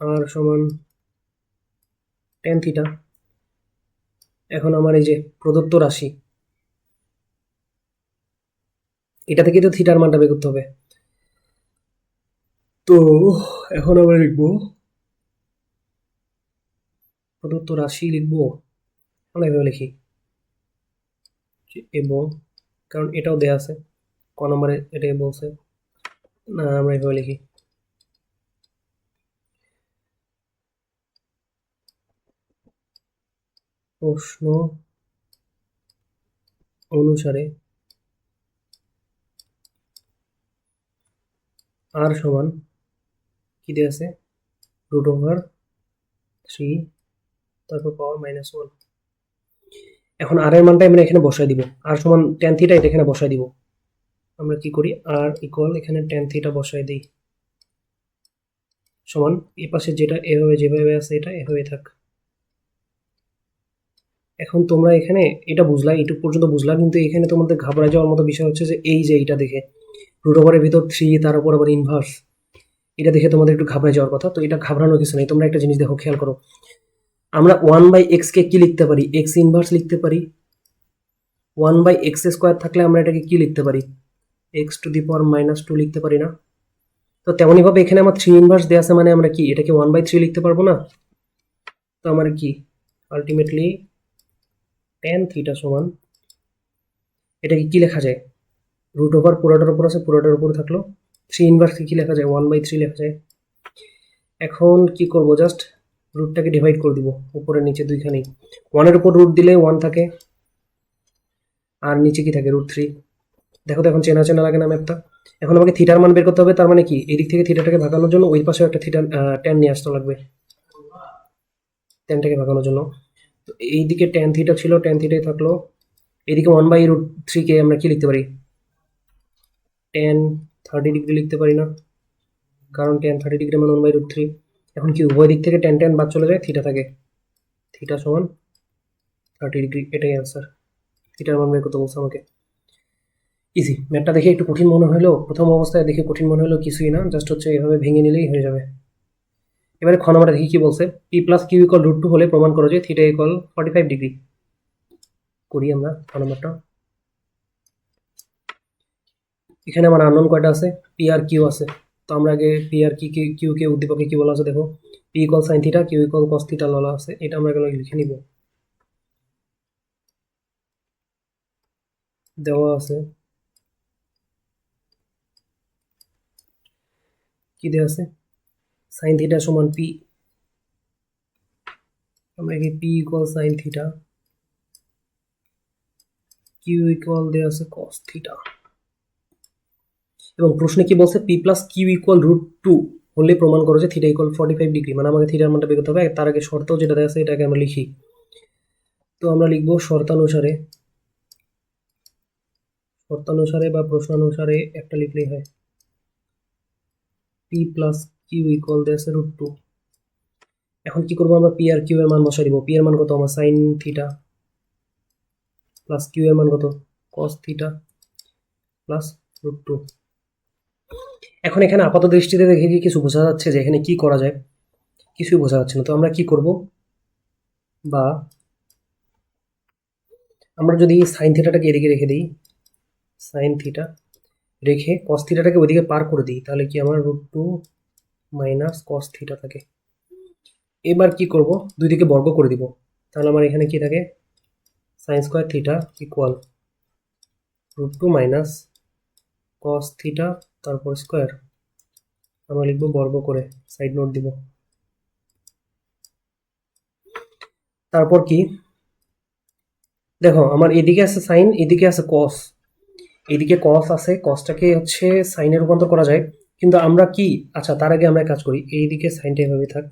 আর সমান ট্যান থিটা। এখন আমার এই যে প্রদত্ত রাশি, এটা থেকে তো থিটার মানটা বের করতে হবে। তো এখন আমরা লিখবো প্রদত্ত রাশি, লিখবো আমরা এভাবে লিখি এবং, কারণ এটাও দেয়া আছে ক নম্বরে, এটাই বলছে না, আমরা এভাবে লিখি প্রশ্ন অনুসারে আর সমান কি দেয়া আছে, √3 তারপর পাওয়ার -1। এখন আর এর মানটা আমরা এখানে বসাই দিব, আর সমান ট্যান থিটা এটা এখানে বসাই দিব। আমরা কি করি, আর ইকুয়াল এখানে ট্যান থিটা বসাই দিই সমান এই পাশে যেটা এভাবে যেভাবে আছে এটা এভাবে থাক। এখন তোমরা এখানে এটা বুঝলা, এইটুকু পর্যন্ত বুঝলা, কিন্তু এখানে তোমাদের ঘাবড়ে যাওয়ার মতো বিষয় হচ্ছে যে এই যে এইটা দেখে রুট ওভারের ভিতর 3 তার উপর আবার ইনভার্স, এটা দেখে তোমাদের একটু ঘাবড়ে যাওয়ার কথা। তো এটা ঘাবড়ানোর কিছু নেই, তোমরা একটা জিনিস দেখো, খেয়াল করো, আমরা 1/x কে কি লিখতে পারি, এক্স ইনভার্স লিখতে পারি। 1/x স্কোয়ার থাকলে আমরা এটাকে কি লিখতে পারি, x⁻⁻2 লিখতে পারি না? তো তেমনইভাবে এখানে আমার 3 ইনভার্স দেওয়া আছে, মানে আমরা কি এটাকে 1/3 লিখতে পারবো না? তো আমার কি আলটিমেটলি ট্যান থিটা সমান এটাকে কি লেখা যায়, রুট ওভার পুরোটার উপর আছে, পুরোটার উপর থাকলো 3 ইনভার্সকে কি লেখা যায়, 1/3 লেখা যায়। এখন কি করব, জাস্ট রুটটাকে ডিভাইড করে দিব উপরে নিচে দুইখানেই। 1-এর উপর রুট দিলে 1 থাকে, আর নিচে কি থাকে, √3। দেখো তো এখন চেনা চেনা লাগে না ম্যাপটা? এখন আমাকে থিটার মান বের করতে হবে, তার মানে কি এদিক থেকে থিটাটাকে ভাগানোর জন্য ওই পাশেও একটা থিটা ট্যান নিয়ে আসতে লাগবে, ট্যানটাকে ভাগানোর জন্য। তো এইদিকে ট্যান থিটা ছিল, ট্যান থিটাই থাকলো। এদিকে 1/√3 কে আমরা কি লিখতে পারি, ট্যান 30 ডিগ্রি লিখতে পারি না, কারণ ট্যান 30 ডিগ্রি মানে 1/√3। এখন কি উভয় দিক থেকে ট্যান ট্যান বাদ চলে যায়, থিটা থাকে, থিটা সমান 30 ডিগ্রি, এটাই অ্যান্সার। থিটার মান বের করতে বলছে আমাকে। ইজি, ম্যাথটা দেখে একটু কঠিন মনে হলেও, প্রথম অবস্থায় দেখে কঠিন মনে হলেও কিছুই না, জাস্ট হচ্ছে এভাবে ভেঙে নিলেই হয়ে যাবে। এবারে খ নাম্বারটা দেখি কি বলছে, p প্লাস কিউ ইকুয়াল √2 হলে প্রমাণ করো যে থিটা ইকুয়াল 45 ডিগ্রি। করি আমরা খ নাম্বারটা। এখানে আমার আননোন কয়টা আছে, পি আর কিউ আছে। তো আমরা আগে পি আর কিউ কে উদ্দীপকে কি বলা আছে দেখো, P equal sine theta, Q equal cos theta বলা আছে, এটা আমরা এখানে লিখে নিব। দেওয়া আছে কি দেওয়া আছে, সাইন থিটা সমান পি, আমরা কি P equal sine theta, Q equal দেওয়া আছে কস থিটা, এবং প্রশ্নে কি বলছে, পি প্লাস কিউ ইকুয়াল √2 হলে প্রমাণ করো যে থিটা ইকুয়াল 45 ডিগ্রি, মানে আমাকে থিটার মানটা বের করতে হবে। তার আগে শর্ত যেটা দেওয়া আছে এটাকে আমরা লিখি। তো আমরা লিখবো শর্তানুসারে, শর্তানুসারে বা প্রশ্নানুসারে একটা লিখলেই হয়, পি প্লাস কিউ ইকুয়াল দেওয়া আছে √2। এখন কি করবো, আমরা পি আর কিউ এর মান বসাই দিব। পি এর মান কত আমার সাইন থিটা, প্লাস কিউ এর মান কত কস থিটা, প্লাস √2। এখন এখানে আপাত দৃষ্টিতে দেখে কি কিছু বোঝা যাচ্ছে যে এখানে কি করা যায়, কিছুই বোঝা যাচ্ছে না। তো আমরা কি করব, বা আমরা যদি সাইন থিটাটাকে এদিকে রেখে দিই, সাইন থিটা রেখে কস থিটাটাকে ওইদিকে পার করে দিই, তাহলে কি আমার √2 মাইনাস কস থিটা থাকে। এবার কি করব, দুই দিকে বর্গ করে দিব, তাহলে আমার এখানে কি থাকে, sine square theta equal √2 minus cos theta, তারপর স্কোয়ার, আমরা লিখবো বর্গ করে, সাইড নোট দিব। তারপর কি দেখো, আমার এদিকে আছে সাইন, এদিকে আছে কস, এদিকে কস আছে, কসটাকে হচ্ছে সাইনে রূপান্তর করা যায়, কিন্তু আমরা কি, আচ্ছা তার আগে আমরা কাজ করি, এইদিকে সাইনটা এভাবে থাক,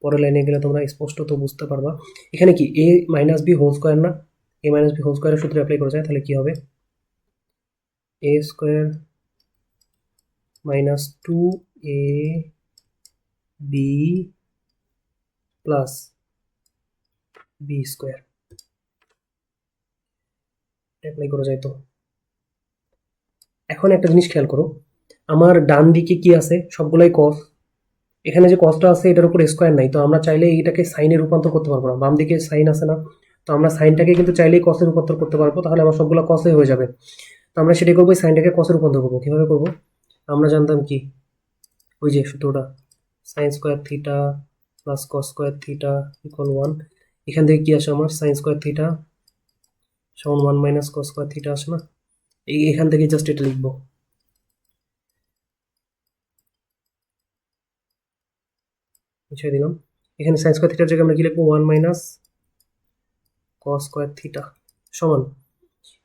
পরের লাইনে গেলে তোমরা স্পষ্ট তো বুঝতে পারবা। এখানে কি এ মাইনাস বি হোল স্কোয়ার না, এ মাইনাস বি হোল স্কোয়ারের সূত্রে অ্যাপ্লাই করা যায়, তাহলে কি হবে, A square minus 2 A B plus B square, apply করা যায়। তো এখন একটা জিনিস খেয়াল করো, আমার ডান দিকে কি আছে, সবগুলাই কস, এখানে যে কসটা আছে এটার উপর স্কোয়ার নাই, তো আমরা চাইলে এটাকে সাইনে রূপান্তর করতে পারবো না, বাম দিকে সাইন আছে না, তো আমরা সাইনটাকে কিন্তু চাইলেই কসে রূপান্তর করতে পারবো, তাহলে আমার সবগুলো কসে হয়ে যাবে। তো আমরা সেটাই করবো, সাইনটাকে কসে রূপান্তর করবো। কিভাবে করবো, আমরা জানতাম কি, ওই যে সূত্রটা, sine square theta plus cos square theta equal 1। এখান থেকে কি আসে আমার, সাইন স্কোয়ার থিটা সমান 1 মাইনাস কস স্কোয়ার থিটা আসে না, এখান থেকে জাস্ট এটা লিখবো, মুছে দিলাম। এখানে সাইন স্কোয়ার থিটার জায়গায় আমরা কি লিখবো, 1 মাইনাস কস স্কোয়ার থিটা সমান,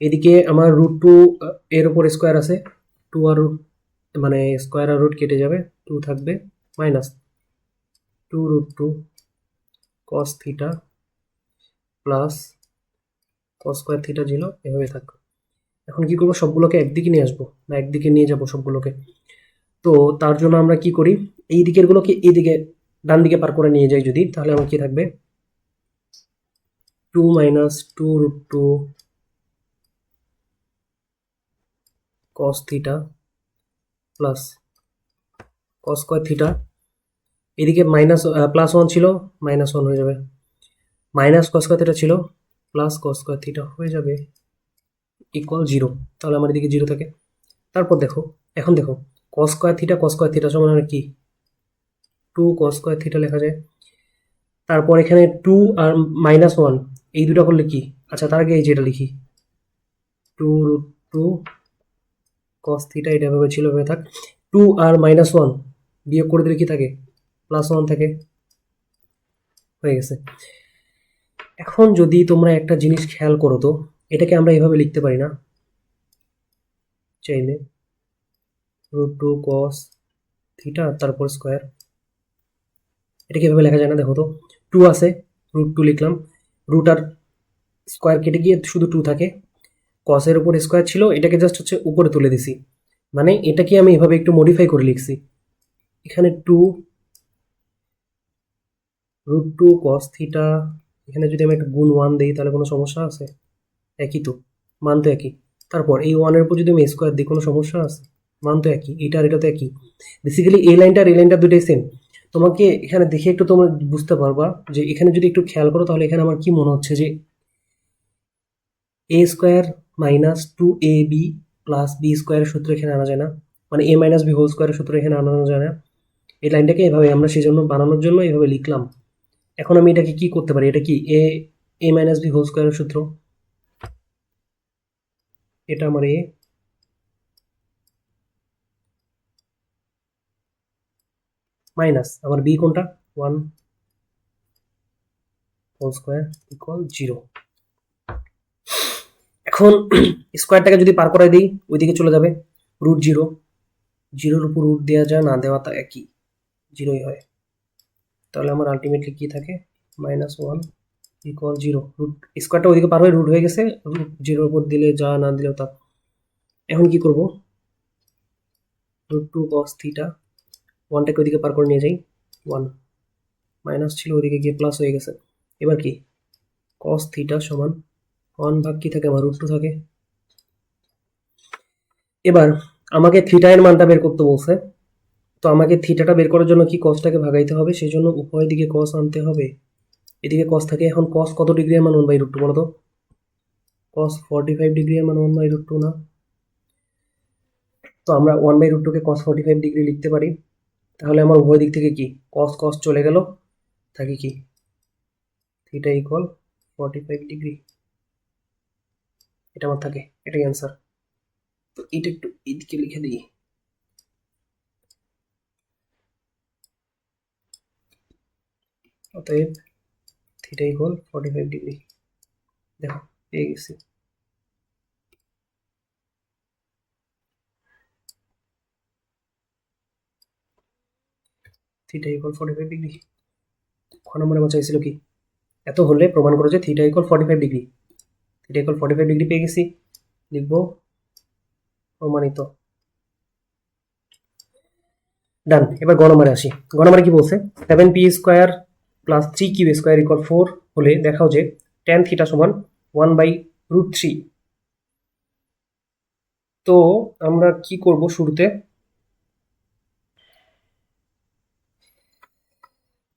এদিকে আমার √2 এর উপর স্কোয়ার আছে, 2 আর রুট, মানে স্কোয়ার আর রুট কেটে যাবে, 2 থাকবে, minus 2√2 cos theta plus cos square theta ছিল, এভাবে থাকবে। এখন কি করবো, সবগুলোকে একদিকে নিয়ে আসবো বা একদিকে নিয়ে যাব সবগুলোকে। তো তার জন্য আমরা কি করি, এই দিকের গুলোকে এইদিকে ডান দিকে পার করে নিয়ে যাই যদি, তাহলে আমার কি থাকবে 2 minus 2√2 cos theta plus cos square theta, এদিকে মাইনাস +1 ছিল, -1 হয়ে যাবে, মাইনাস cos স্কোয়ার থিটা ছিল, প্লাস cos স্কোয়ার থিটা হয়ে যাবে ইকুয়াল 0। তাহলে আমার এদিকে 0 থাকে। তারপর দেখো, এখন দেখো cos স্কোয়ার থিটা সমান আর কি 2 cos স্কোয়ার থিটা লেখা যায়। তারপর এখানে 2 আর -1 এই দুটো করলে কি, আচ্ছা তার আগে এই যেটা লিখি 2√2 cos থিটা, এটা ভাবে ছিল, ভাবে থাক। 2 আর -1 বিয়োগ করে দিলে কি থাকে, +1 থাকে, হয়ে গেছে। এখন যদি তোমরা একটা জিনিস খেয়াল করো তো, এটাকে আমরা এভাবে লিখতে পারি না চাইলে, √2 cos থিটা তারপর স্কোয়ার, এটাকে এভাবে লেখা যায় না। দেখো তো 2 আছে, √2 লিখলাম, রুট আর স্কোয়ার কেটে গিয়ে শুধু 2 থাকে, কসের উপর স্কোয়ার ছিল, এটাকে জাস্ট হচ্ছে উপরে তুলে দিছি, মানে এটাকে আমি এভাবে একটু মডিফাই করে লিখছি। এখানে 2√2 cos থিটা, এখানে যদি আমি একটা গুণ 1 দিই তাহলে কোনো সমস্যা আছে? একই তো, মান তো একই। তারপর এই 1 এর উপর যদি আমি স্কোয়ার দিই কোনো সমস্যা আছে? মান তো একই, এটা আর এটা তো একই। বেসিক্যালি এই লাইনটা আর এই লাইনটা দুটোই সেম। তোমাকে এখানে দেখে একটু তোমরা বুঝতে পারবা যে এখানে যদি একটু খেয়াল করো তাহলে এখানে আমার কি মনে হচ্ছে যে a square minus 2ab plus B স্কোয়ারের সূত্র এখানে আনা যায় না, মানে a মাইনাস বি হোল স্কোয়ারের সূত্র এখানে আনানো যায় না। এই লাইনটাকে এভাবে আমরা সেই জন্য বানানোর জন্য এভাবে লিখলাম। এখন আমি এটাকে কি করতে পারি, এটা কি a মাইনাস বি হোল স্কোয়ারের সূত্র, এটা আমার a, মাইনাস আমার বি কোনটা 1 হোল স্কোয়ার ইকুয়াল 0। এখন স্কোয়ারটাকে যদি পার করাই দিই ওইদিকে চলে যাবে, √0, 0-র উপর রুট দেওয়া যায় না, দেওয়া তা একই, 0ই হয়। তাহলে আমার আলটিমেটলি কি থাকে, -1 ইকুয়াল 0। রুট স্কোয়ারটা ওইদিকে পার হয়ে রুট হয়ে গেছে, রুট 0-র উপর দিলে যা, না দিলেও তা। এখন কি করব, √2 cos থিটা, 1টাকে ওইদিকে পার করে নিয়ে যাই, 1 মাইনাস ছিল ওইদিকে গিয়ে প্লাস হয়ে গেছে। এবার কি cos থিটা সমান 1 ভাগ কি থাকে, আমার √2 থাকে। এবার আমাকে থিটা এর মানটা বের করতে বলছে, তো আমাকে থিটাটা বের করার জন্য কি কসটাকে ভাগাইতে হবে, সেই জন্য উভয় দিকে কস আনতে হবে। এদিকে কস থাকে, এখন কস কত ডিগ্রি এর মান 1/√2 বলো তো, কস 45 ডিগ্রি এর মান 1/√2 না? তো আমরা 1/√2 কে কস 45 ডিগ্রি লিখতে পারি। তাহলে আমার উভয় দিক থেকে কি কস কস চলে গেল, থাকে কি থিটা ইকুয়াল 45 ডিগ্রি, এটা আমার থাকে, এটাই অ্যান্সার। তো এটা একটু এইদিকে লিখে দিই, অতএব থিটা ইকুয়াল 45 ডিগ্রি। দেখো পেয়ে গেছি। Theta equal 45 degree. খ নম্বরে আমার চাইছিল কি, এত হলে প্রমাণ করো যে theta equal 45 degree. Theta equal 45 degree পেয়ে গেছি, লিখবো প্রমাণিত। ডান। এবার গ নম্বরে আসি। গ নম্বরে কি বলছে, 7p square plus 3q square equal 4 হলে দেখাও যে tan থিটা সমান 1/√3। তো আমরা কি করব, শুরুতে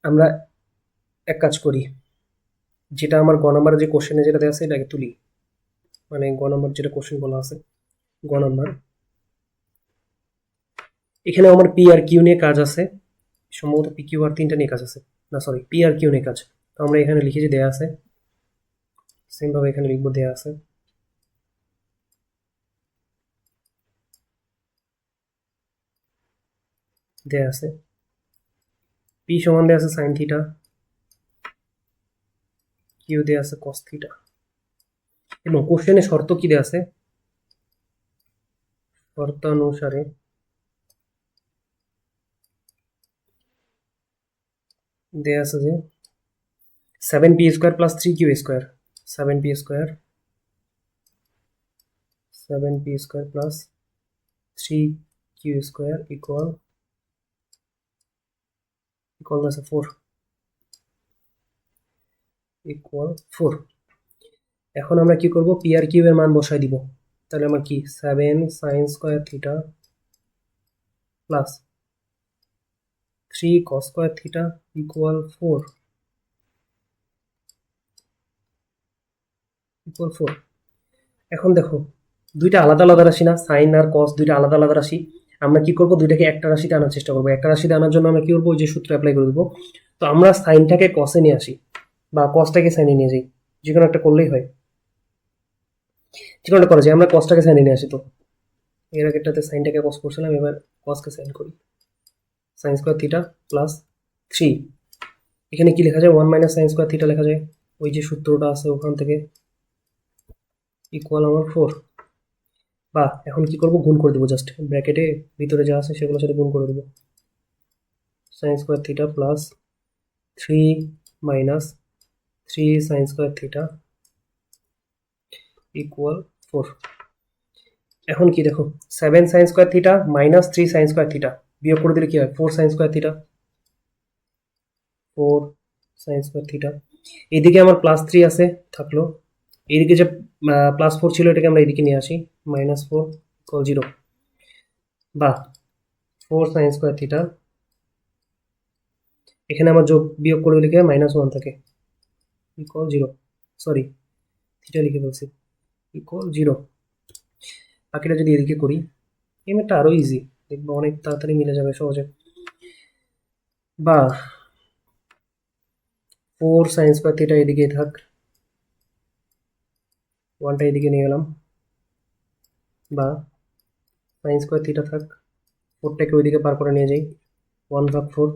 আমরা এক কাজ করি, যেটা আমার গ নম্বরে যে কোশ্চেনে যেটা দেওয়া আছে এটাকে তুলি, মানে গ নম্বর যেটা কোশ্চেন বলা আছে, গ নম্বর এখানে আমার পি আর কিউ নিয়ে কাজ আছে, সম্ভবত পি কিউ আর 3টা নিয়ে কাজ আছে, না সরি পি আর কিউ নিয়ে কাজ। তো আমরা এখানে লিখেছি দেয়া আছে, সেম ভাবে এখানে লিখবো দেয়া আছে, দেয়া আছে পি সমান দেয়া আছে সাইন থিটা, কিউ দেয়া আছে কস থিটা, এবং কোশ্চেনে শর্ত কি দেয়া আছে, শর্তানুসারে দেয়া আছে যে 7p square plus 3q square, 7p square 7p² plus 3q² equal আছে 4 ইকুয়াল 4। এখন আমরা কি করব, পি আর কিউ এর মান বসাই দিব। তাহলে আমার কি 7 sin square theta plus 3 cos square theta equal 4 এখন দেখো দুইটা আলাদা আলাদা রাশি না, সাইন আর কস দুইটা আলাদা আলাদা রাশি। আমরা কি করব, দুইটাকে একটা রাশিতে আনার চেষ্টা করবো। একটা রাশিতে আনার জন্য আমরা কি করবো, ওই যে সূত্র অ্যাপ্লাই করে দেবো। তো আমরা সাইনটাকে কসে নিয়ে আসি বা কসটাকে সাইনে নিয়ে যাই, যে কোনো একটা করলেই হয়, যে কোনো একটা করা যায়। আমরা কসটাকে সাইনে নিয়ে আসি। তো এর আগেরটাতে সাইনটাকে কস করছিলাম, এবার কসকে সাইন করি। সাইন স্কোয়ার থিটা প্লাস 3, এখানে কি লেখা যায়, 1 মাইনাস সাইন স্কোয়ার থিটা লেখা যায়, ওই যে সূত্রটা আছে ওখান থেকে, ইকুয়াল আমার 4। বা এখন কি করব, গুণ করে দেবো, জাস্ট ব্র্যাকেটে ভিতরে যা আছে সেগুলোর সাথে গুণ করে দেবো। Sine square theta plus 3 minus 3 sine square theta equal 4। এখন কি দেখো, 7 sine square theta minus 3 sine square theta বিয়োগ করে দিলে কি হয়, 4 sine square theta. 4 sine square theta, এইদিকে আমার প্লাস 3 আছে, থাকলো। এইদিকে যে প্লাস 4 ছিল এটাকে আমরা এইদিকে নিয়ে আসি, -4 ইকুয়াল 0। বা 4 সাইন স্কোয়ার থিটা, এখানে আমার যোগ বিয়োগ করে দিলে কি হয়, -1 থাকে, ইকুয়াল 0। সরি, থিটা লিখে ফেলছি, ইকুয়াল 0। বাকিটা যদি এদিকে করি, এই ম্যাথটা আরো ইজি, দেখবো অনেক তাড়াতাড়ি মিলে যাবে সহজে। বা 4 সাইন স্কোয়ার থিটা এদিকে থাক, 1টা এদিকে নিয়ে গেলাম। বা সাইন স্কোয়ার থিটা থাক, 4টাকে ওইদিকে পার করে নিয়ে যাই, 1/4।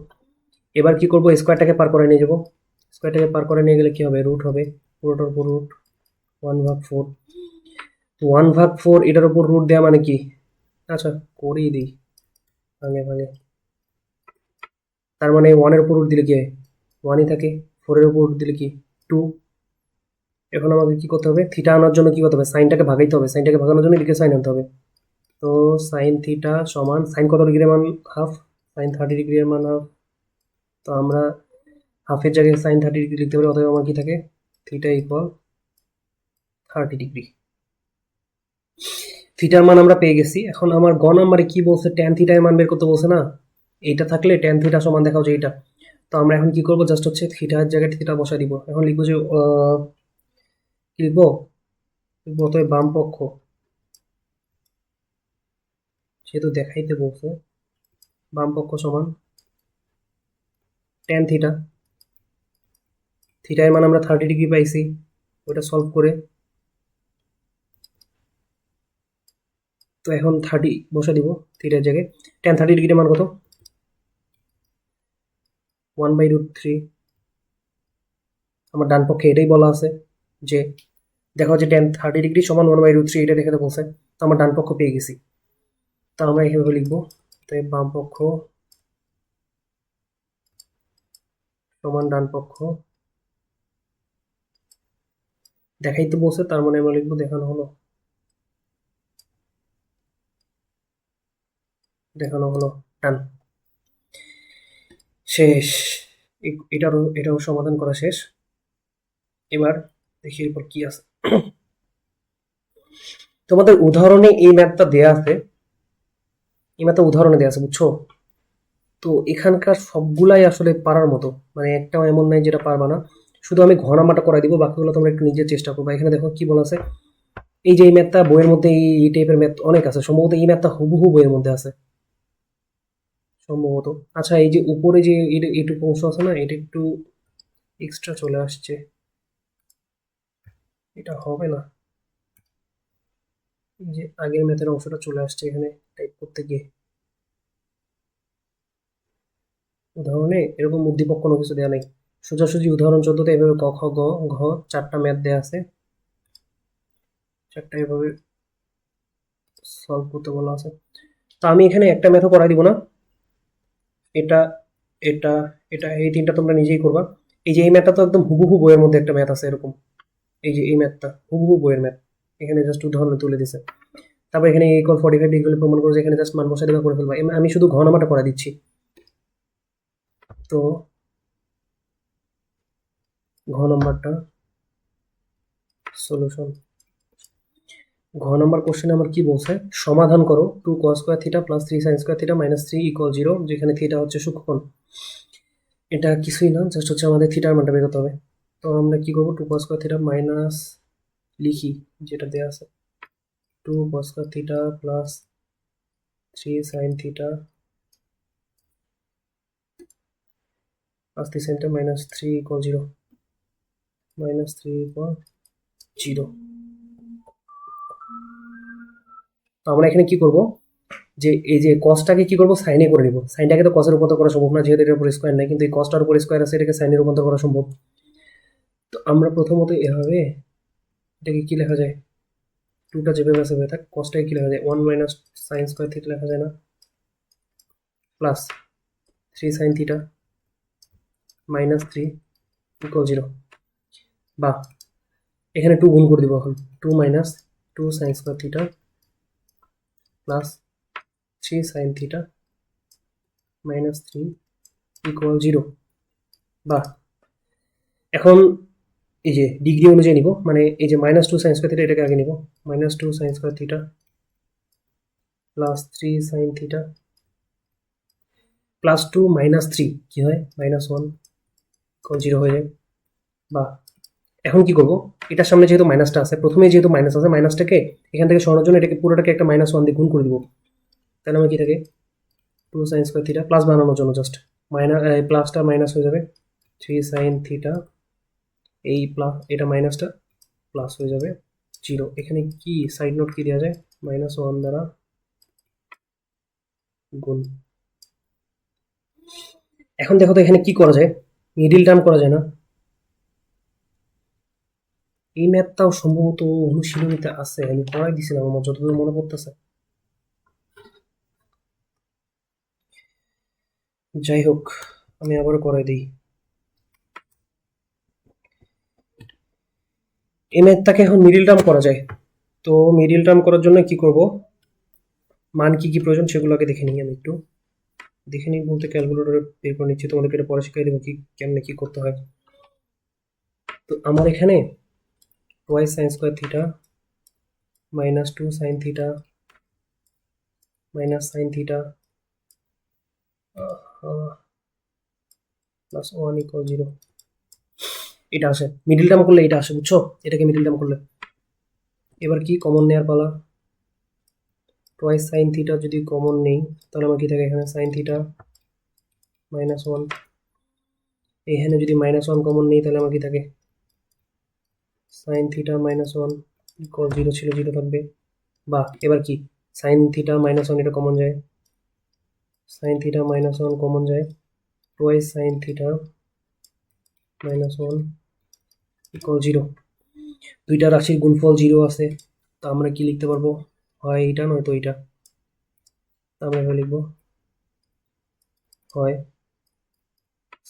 এবার কি করবো, স্কোয়ারটাকে পার করে নিয়ে যাবো। স্কোয়ারটাকে পার করে নিয়ে গেলে কি হবে, রুট হবে, পুরোটার উপর রুট, 1/4। 1/4 এটার উপর রুট দেওয়া মানে কি, আচ্ছা করেই দিই ভাঙে ভাঙে। তার মানে 1-এর উপর রুট দিলে কি হয়, 1ই থাকে, 4-এর উপর রুট দিলে কি 2। এখন আমাকে কি করতে হবে, থিটা আনার জন্য কি করতে হবে, সাইনটাকে ভাগাইতে হবে। সাইনটাকে ভাগানোর জন্য এদিকে সাইন আনতে হবে। তো সাইন থিটা সমান, সাইন কত ডিগ্রির মান হাফ, সাইন 30 ডিগ্রির মান হাফ। তো আমরা হাফের জায়গায় সাইন 30 ডিগ্রি লিখতে পারি, অতএব আমার কি থাকে, থিটা ইকুয়াল 30 ডিগ্রি। থিটার মান আমরা পেয়ে গেছি। এখন আমার গ নাম্বারে কি বলছে, ট্যান থিটার মান বের করতে বলছে না। এইটা থাকলে ট্যান থিটা সমান দেখাও যে এইটা। তো আমরা এখন কি করব, জাস্ট হচ্ছে থিটার জায়গায় থিটা বসাই দিব। এখন লিখবো যে কি লিখবো, অতএব বাম পক্ষ, যেহেতু দেখাইতে বলছে, বাম পক্ষ সমান ট্যান থিটা। থিটার মান আমরা 30 ডিগ্রি পাইছি, ওটা সলভ করে। তো এখন 30 বসা দিব থিটার জায়গায়। ট্যান 30 ডিগ্রির মান কত, 1/√3। আমার ডান পক্ষে এটাই বলা আছে যে, দেখো যে ট্যান 30 ডিগ্রি সমান 1/√3, এটা দেখাতে বলছে। তো আমার ডান পক্ষ পেয়ে গেছি। তো আমরা এইভাবে লিখবো, তাই বাম পক্ষ সমান ডান পক্ষ, দেখাইতে বলছে তার মানে আমরা লিখবো দেখানো হলো, দেখানো হলো, ডান। শেষ, এটাও সমাধান করা শেষ। এবার দেখি এরপর কি আছে। তোমাদের উদাহরণে এই ম্যাথটা দেয়া আছে, এই ম্যাথটা উদাহরণে দেয়া আছে, বুঝছো। তো এখানকার সবগুলাই আসলে পারার মতো, মানে একটাও এমন নাই যেটা পারবা না। শুধু আমি ঘ নাম্বারটা করাই দিব, বাকিগুলো তোমরা একটু নিজে চেষ্টা করবা। এখানে দেখো কি বলা আছে, এই যে এই ম্যাথটা বইয়ের মধ্যে, এই টাইপের ম্যাথ অনেক আছে, সম্ভবত এই ম্যাথটা হুবহু বইয়ের মধ্যে আছে সম্ভবত। আচ্ছা, এই যে উপরে যে এইটুকু অংশ আছে না, এটা একটু এক্সট্রা চলে আসছে, এটা হবে না। এই যে আগের ম্যাথের অংশটা চলে আসছে এখানে টাইপ করতে গিয়ে। উদাহরণে এরকম উদ্দীপক কোনো কিছু দেওয়া নেই, সোজাসুজি উদাহরণ 14তে এভাবে ক খ গ ঘ 4টা ম্যাথ দেওয়া আছে, 4টা এভাবে সলভ করতে বলা আছে। তো আমি এখানে একটা ম্যাথও করাই দিব না, এটা এটা এটা এই 3টা তোমরা নিজেই করবা। এই যে এই ম্যাথটা তো একদম হুবহু বইয়ের মধ্যে একটা ম্যাথ আছে এরকম, এই যে এই ম্যাথটা হুবহু বইয়ের ম্যাথ, এখানে জাস্ট উদাহরণ তুলে দিছে। তারপর এখানে ইকুয়াল 45 ডিগ্রি প্রমাণ করে এখানে জাস্ট মান বসাই দেওয়া করে ফেলবা। আমি শুধু ঘ নাম্বারটা করে দিচ্ছি। তো ঘ নাম্বারটা সলিউশন। ঘ নাম্বার কোশ্চেনে আমার কি বলছে, সমাধান করো 2 cos square theta plus 3 sin square theta minus 3 equal 0, যেখানে থিটা হচ্ছে সূক্ষ্মকোণ। এটা কিছুই না, জাস্ট হচ্ছে আমাদের থিটার মানটা বের করতে হবে। তো আমরা কি করবো, 2 cos স্কয়ার থিটা মাইনাস লিখি যেটা দেওয়া আছে 2 cos square theta plus 3 sin theta plus 3 sin theta minus 3 equal 0, minus 3 equal 0। তো আমরা এখানে কি করব, যে এই যে কসটাকে কি করব, সাইনে করে নিব। সাইনটাকে তো কসের রূপান্তর করা সম্ভব না, যেহেতু এটার উপর স্কোয়ার নাই, কিন্তু এই কসটার উপর স্কোয়ার আছে, এটাকে সাইনে রূপান্তর করা সম্ভব। তো আমরা প্রথমত এভাবে এটাকে কি লেখা যায়, টুটা যেভাবে আছে থাক, কসটাকে কি লেখা যায়, 1 মাইনাস সাইন স্কোয়ার থিটা লেখা যায় না, plus 3 sine theta minus 3 equal 0, বা এখানে 2 গুণ করে দিব এখন, 2 minus 2 sine square theta plus 3 sine theta minus 3 equal 0, বা এখন এই যে ডিগ্রি অনুযায়ী নিব, মানে এই যে মাইনাস 2 সাইন স্কোয়ার থিটা এটাকে আগে নিব, minus 2 sine square theta plus 3 sign theta plus 2 minus 3 কি হয়, মাইনাস 1 ইকুয়াল 0 হয়ে যায়। বা এখন কি করব, এটার সামনে যেহেতু মাইনাসটা আছে, প্রথমে যেহেতু মাইনাস আছে, মাইনাসটাকে এখান থেকে সরানোর জন্য এটাকে পুরোটাকে একটা মাইনাস 1 দিয়ে গুণ করে দিব। তাহলে আমার কি থাকে, 2 সাইন স্কোয়ার থিটা প্লাস বানানোর জন্য জাস্ট মাইনাস, প্লাসটা মাইনাস হয়ে যাবে, 3 সাইন থিটা, এই প্লাস এটা মাইনাসটা প্লাস হয়ে যাবে 0। এখানে কি সাইড নোট কি দেওয়া যায়, মাইনাস 1 দ্বারা গুণ। এখন দেখো তো এখানে কি করা যায়, মিডিল টার্ম করা যায় না? এই ম্যাথটাও সম্ভবত অনুশীলনীতে আছে, আমি করাই দিছিলাম আমার যতদূর মনে পড়তেছে। যাই হোক, আমি আবারও করাই দিই। এই ম্যাথটাকে এখন মিডিল টার্ম করা যায়। তো মিডিল টার্ম করার জন্য কি করব, মান কি কি প্রয়োজন সেগুলো আগে দেখে নিই। আমি একটু দেখে নিই বলতে ক্যালকুলেটরে বের করে নিচ্ছি, তোমাদেরকে এটা পরে শিখিয়ে দেবো কি কেমনে কি করতে হয়। তো আমার এখানে twice sine square theta minus 2 sine theta minus sine theta plus 1 equal 0 এটা আসে। মিডিল টার্ম করলে এটা আসে, বুঝছো? এটাকে মিডিল টার্ম করলে এবার কি কমন নেওয়ার পালা। টুয়াইস সাইন থিটা যদি কমন নেই তাহলে আমার কি থাকে এখানে, সাইন থিটা মাইনাস 1, এখানে যদি মাইনাস 1 কমন নেই তাহলে আমার কি থাকে, সাইন থিটা মাইনাস 1 ইকুয়াল 0 ছিল 0 থাকবে। বা এবার কি সাইন থিটা মাইনাস 1 এটা কমন যায়, সাইন থিটা মাইনাস 1 কমন যায়, twice sine theta minus 1 equal 0। দুইটা রাশির গুণফল 0 আছে, তো আমরা কি লিখতে পারবো, হয় এটা নয়তো এটা। আমরা এবার লিখবো হয়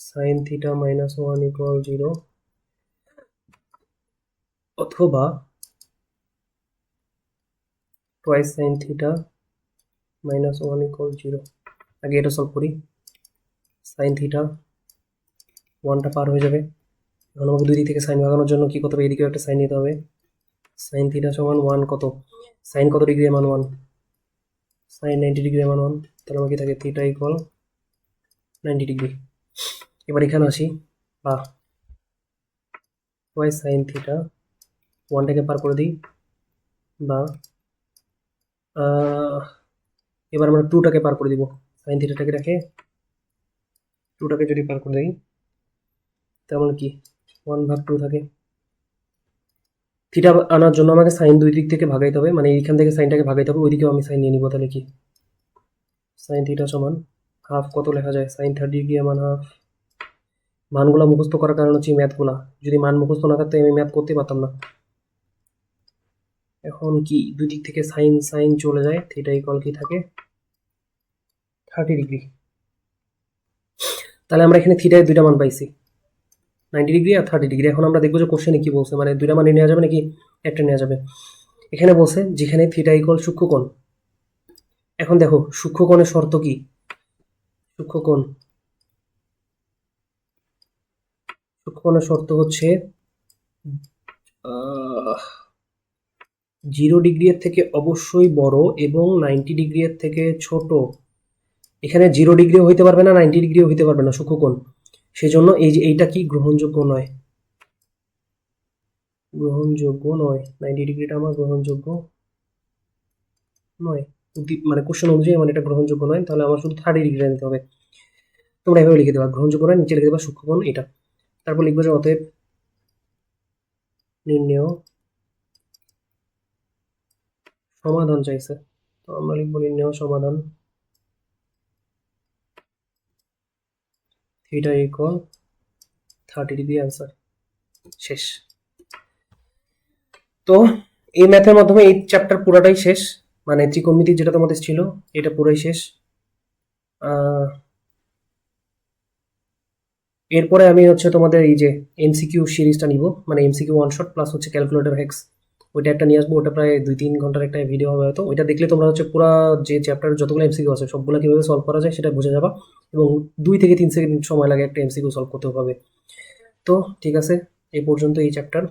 সাইন থিটা মাইনাস 1 ইকুয়াল 0 অথবা twice sine theta minus 1 equal 0। আগে এটা সলভ করি, সাইন থিটা 1টা পার হয়ে যাবে, এখন আমাকে দুই দিক থেকে সাইন ভাগানোর জন্য কি করতে হবে, এদিকেও একটা সাইন নিতে হবে। সাইন থিটা সমান 1 কত, সাইন কত ডিগ্রি মান 1, সাইন 90 ডিগ্রি মান 1, তাহলে আমাকে থাকে থিটা ইকুয়াল 90 ডিগ্রি। এবার এখানে আসি, বা ওয়াই সাইন থিটা 1টাকে পার করে দিই, বা এবার আমরা 2টাকে পার করে দিব, সাইন থিটাটাকে রেখে 2টাকে যদি পার করে দিই তাহলে কি 1/2 থাকে। থিটা আনার জন্য আমাকে সাইন দুই দিক থেকে ভাগাইতে হবে, মানে এইখান থেকে সাইনটাকে ভাগাইতে হবে, ওইদিকেও আমি সাইন নিয়ে নিব। তাহলে কি সাইন থিটা সমান হাফ কত লেখা যায়, সাইন 30 ডিগ্রি মান হাফ। মানগুলো মুখস্থ করার কারণ হচ্ছে ম্যাথগুলা, যদি মান মুখস্থ না থাকতো আমি ম্যাথ করতে পারতাম না। এখন কি দুই দিক থেকে সাইন সাইন চলে যায়, থিটা ইকুয়াল কি থাকে 30 ডিগ্রি। তাহলে আমরা এখানে থিটায় দুইটা মান পাইছি, 90 ডিগ্রি আর 30 ডিগ্রি। এখন আমরা দেখবো যে কোশ্চেনে কি বলছে, মানে দুইটা মানে নেওয়া যাবে নাকি একটা নেওয়া যাবে। এখানে বলছে যেখানে থিটা ইকুয়াল সূক্ষ্মকোণ। এখন দেখো সূক্ষ্মকোণের শর্ত কি? সূক্ষ্মকোণের শর্ত হচ্ছে 0 ডিগ্রি এর থেকে অবশ্যই বড় এবং 90 ডিগ্রি এর থেকে ছোট। এখানে 0 ডিগ্রিও হইতে পারবে না, 90 ডিগ্রিও হইতে পারবে না সূক্ষ্মকোণ। সেজন্য এই যে এইটা কি গ্রহণযোগ্য নয়, 90 ডিগ্রিটা আমার গ্রহণযোগ্য নয়। মানে কোশ্চেন অনুযায়ী আমার এটা গ্রহণযোগ্য নয়, তাহলে আমার শুধু 30 ডিগ্রি নিতে হবে। তোমরা এভাবে লিখে দেবা, গ্রহণযোগ্য নয়, নিচে লিখে দেবা সূক্ষ্মকোণ এটা। তারপর লিখবো যে অতএব নির্ণেয় সমাধান চাইছে, তো আমরা লিখবো নির্ণেয় সমাধান থিটা ইকুয়াল 30 ডিগ্রি অ্যান্সার। শেষ। তো এই ম্যাথের মাধ্যমে এই চ্যাপ্টার পুরাটাই শেষ, মানে ত্রিকোণমিতি যেটা তোমাদের ছিল এটা পুরাই শেষ। এরপরে আমি হচ্ছে তোমাদের এই যে এমসিকিউ সিরিজটা নিব, মানে এমসিকিউ ওয়ান শট প্লাস হচ্ছে ক্যালকুলেটর হ্যাক্স, ওইটা একটা নিয়ে আসবো। ওটা প্রায় 2-3 ঘন্টার একটা ভিডিও হবে হয়তো। ওইটা দেখলে তোমরা হচ্ছে পুরা যে চ্যাপ্টারের যতগুলো এমসিকিউ আছে সবগুলো কিভাবে সলভ করা যায় সেটা বুঝে যাবা, এবং 2 থেকে 3 সেকেন্ড সময় লাগে একটা এমসিকিউ সলভ করতে হবে। তো ঠিক আছে, এই পর্যন্ত এই চ্যাপ্টার।